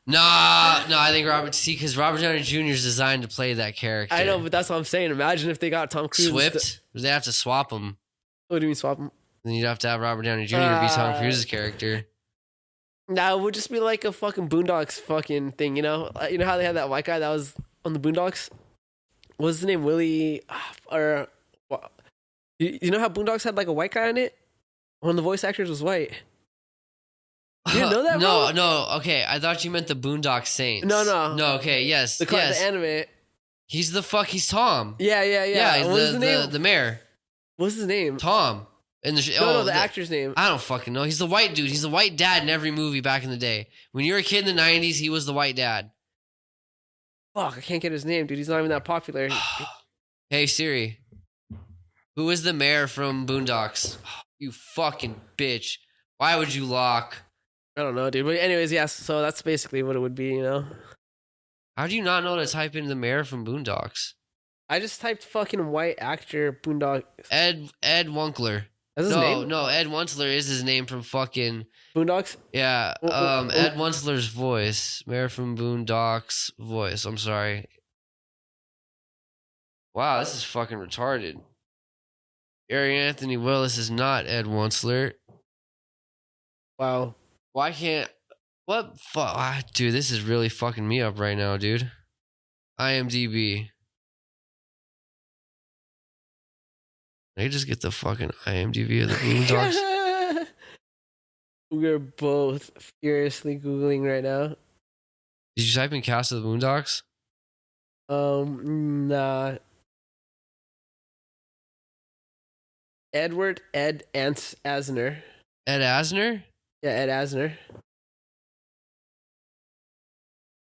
No, I think because Robert Downey Jr. is designed to play that character. I know, but that's what I'm saying. Imagine if they got Tom Cruise. Swift? They have to swap him. What do you mean swap him? Then you'd have to have Robert Downey Jr. to be Tom Cruise's character. Nah, it would just be like a fucking Boondocks fucking thing, you know? You know how they had that white guy that was on the Boondocks? What was his name? Willie? Or you know how Boondocks had like a white guy in it? One of the voice actors was white. You didn't know that, bro? No. Okay, I thought you meant the Boondock Saints. No. Okay, yes. The anime. He's He's Tom. Yeah. Yeah, he's his name? The mayor. What's his name? Tom. In the the actor's name. I don't fucking know. He's the white dude. He's the white dad in every movie back in the day. When you were a kid in the 90s, he was the white dad. Fuck, I can't get his name, dude. He's not even that popular. Hey, Siri. Who is the mayor from Boondocks? You fucking bitch. Why would you lock? I don't know, dude. But anyways, yes. So that's basically what it would be, you know? How do you not know to type in the mayor from Boondocks? I just typed fucking white actor Boondocks. Ed Wunkler. That's his name? No, Ed Wunsler is his name from fucking Boondocks? Yeah. Ed Wunsler's voice. Mayor from Boondocks voice. I'm sorry. Wow, this is fucking retarded. Gary Anthony Willis is not Ed Wunsler. Wow. Why can't... What? Fuck? Dude, this is really fucking me up right now, dude. IMDb. Can I just get the fucking IMDb of the Boondocks? We're both furiously Googling right now. Did you type in cast of the Boondocks? Nah. Ed Asner. Ed Asner? Yeah, Ed Asner.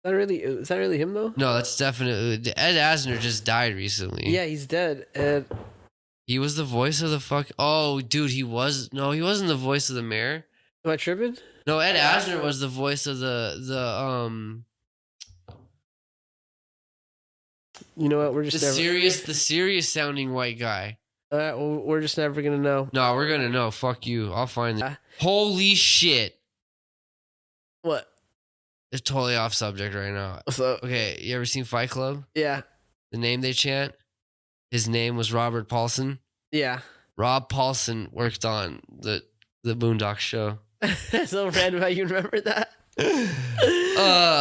Is that really him though? No, that's definitely Ed Asner just died recently. Yeah, he's dead. And he was the voice of the fuck. Oh, dude, he wasn't the voice of the mayor. Am I tripping? No, Ed Asner was the voice of the You know what? We're just the serious sounding white guy. Well, we're just never gonna know. No, we're gonna know. Fuck you. I'll find it. Holy shit! What? It's totally off subject right now. What's up? Okay, you ever seen Fight Club? Yeah. The name they chant? His name was Robert Paulson. Yeah. Rob Paulson worked on the Boondocks show. So random how you remember that.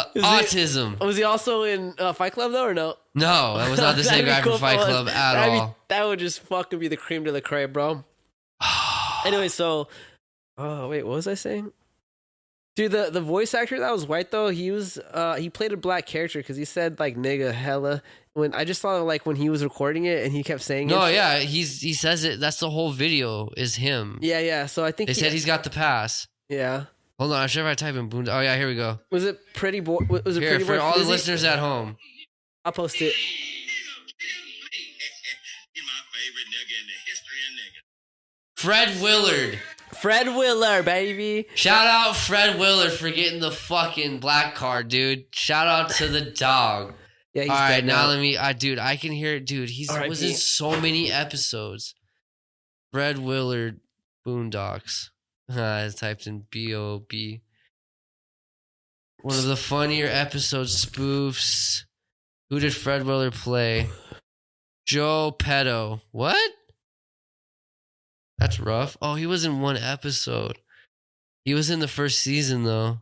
Autism. Was he also in Fight Club though, or no? No, that was not the same guy from Fight Club at all. That would just fucking be the cream de la creme, bro. Anyway, so, wait, what was I saying? Dude, the voice actor that was white though, he played a black character because he said like nigga hella. When I just saw like when he was recording it and he kept saying no, yeah, he says it. That's the whole video is him. Yeah. So I think they said he's got the pass. Yeah. Hold on, I'm sure if I type in Boondocks. Oh yeah, here we go. Was it Pretty Boy? Was it here, Pretty Boy for all the listeners at home? I'll post it. Fred Willard. Fred Willard, baby. Shout out Fred Willard for getting the fucking black card, dude. Shout out to the dog. Yeah, he's all right, dead now. let me. Dude, I can hear it, dude. He was in so many episodes. Fred Willard, Boondocks. I typed in B-O-B. One of the funnier episodes spoofs. Who did Fred Willard play? Joe Petto. What? That's rough. Oh, he was in one episode. He was in the first season, though.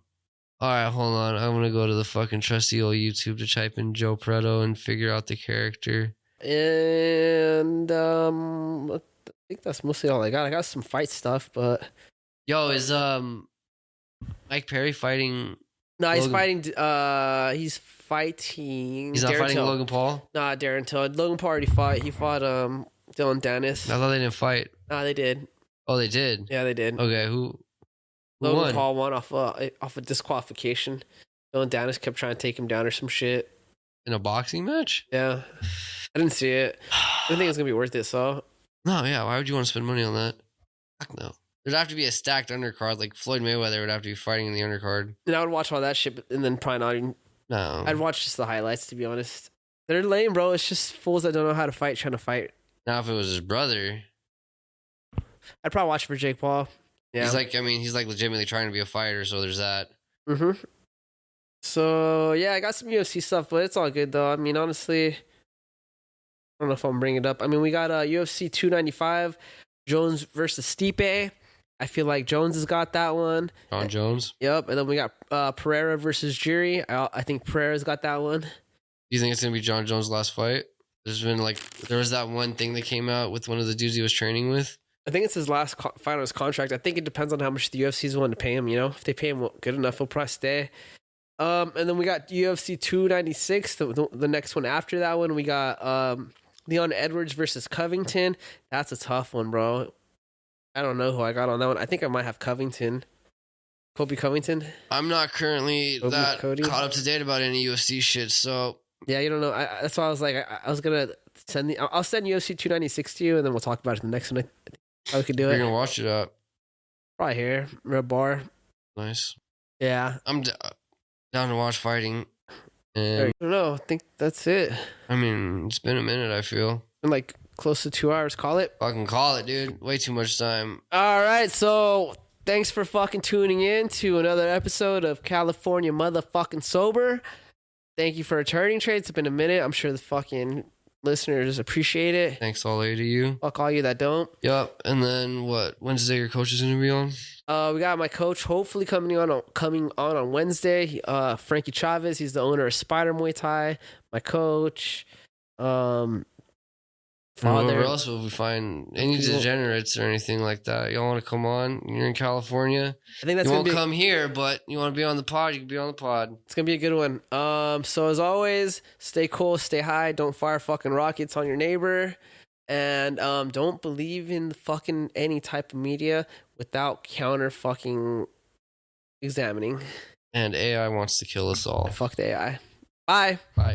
All right, hold on. I'm going to go to the fucking trusty old YouTube to type in Joe Petto and figure out the character. And I think that's mostly all I got. I got some fight stuff, but... Yo, is Mike Perry fighting... No, he's Logan? He's fighting... He's not Darren fighting Till. Logan Paul? Nah, Darren Till. Logan Paul already fought. He fought Dylan Dennis. I thought they didn't fight. Nah, they did. Oh, they did? Yeah, they did. Okay, who Logan won? Paul won off a disqualification. Dylan Dennis kept trying to take him down or some shit. In a boxing match? Yeah. I didn't see it. I didn't think it was going to be worth it, so... No, yeah. Why would you want to spend money on that? Fuck no. There'd have to be a stacked undercard. Like Floyd Mayweather would have to be fighting in the undercard. And I would watch all that shit, and then probably not even... No. I'd watch just the highlights, to be honest. They're lame, bro. It's just fools that don't know how to fight trying to fight. Now, if it was his brother... I'd probably watch for Jake Paul. Yeah. He's like legitimately trying to be a fighter, so there's that. Mm-hmm. So, yeah, I got some UFC stuff, but it's all good, though. I mean, honestly, I don't know if I'm bringing it up. I mean, we got UFC 295, Jones versus Stipe. I feel like Jones has got that one. John Jones? Yep. And then we got Pereira versus Jury. I think Pereira's got that one. Do you think it's going to be John Jones' last fight? There was that one thing that came out with one of the dudes he was training with. I think it's his last fight on his contract. I think it depends on how much the UFC is willing to pay him. You know, if they pay him good enough, he'll probably stay. And then we got UFC 296, the next one after that one. We got Leon Edwards versus Covington. That's a tough one, bro. I don't know who I got on that one. I think I might have Covington. Colby Covington. I'm not currently caught up to date about any UFC shit, so yeah, you don't know. That's why I was like, I was gonna I'll send UFC 296 to you, and then we'll talk about it in the next one. How we can do it. You're gonna watch it up right here, Red Bar. Nice. Yeah, I'm down to watch fighting. And I don't know. I think that's it. I mean, it's been a minute. I feel like close to 2 hours. Call it. Fucking call it, dude. Way too much time. All right, so thanks for fucking tuning in to another episode of California Motherfucking Sober. Thank you for returning, trades. It's been a minute. I'm sure the fucking listeners appreciate it. Thanks all to you. Fuck all you that don't. Yep. And then what? Wednesday your coach is gonna be on? We got my coach hopefully coming on Wednesday. Frankie Chavez. He's the owner of Spider Muay Thai. My coach. Where else will we find any degenerates or anything like that? Y'all want to come on? You're in California. I think that's you won't come here, but you want to be on the pod. You can be on the pod. It's gonna be a good one. So as always, stay cool, stay high. Don't fire fucking rockets on your neighbor, and don't believe in fucking any type of media without counter fucking examining. And AI wants to kill us all. Fuck the AI. Bye. Bye.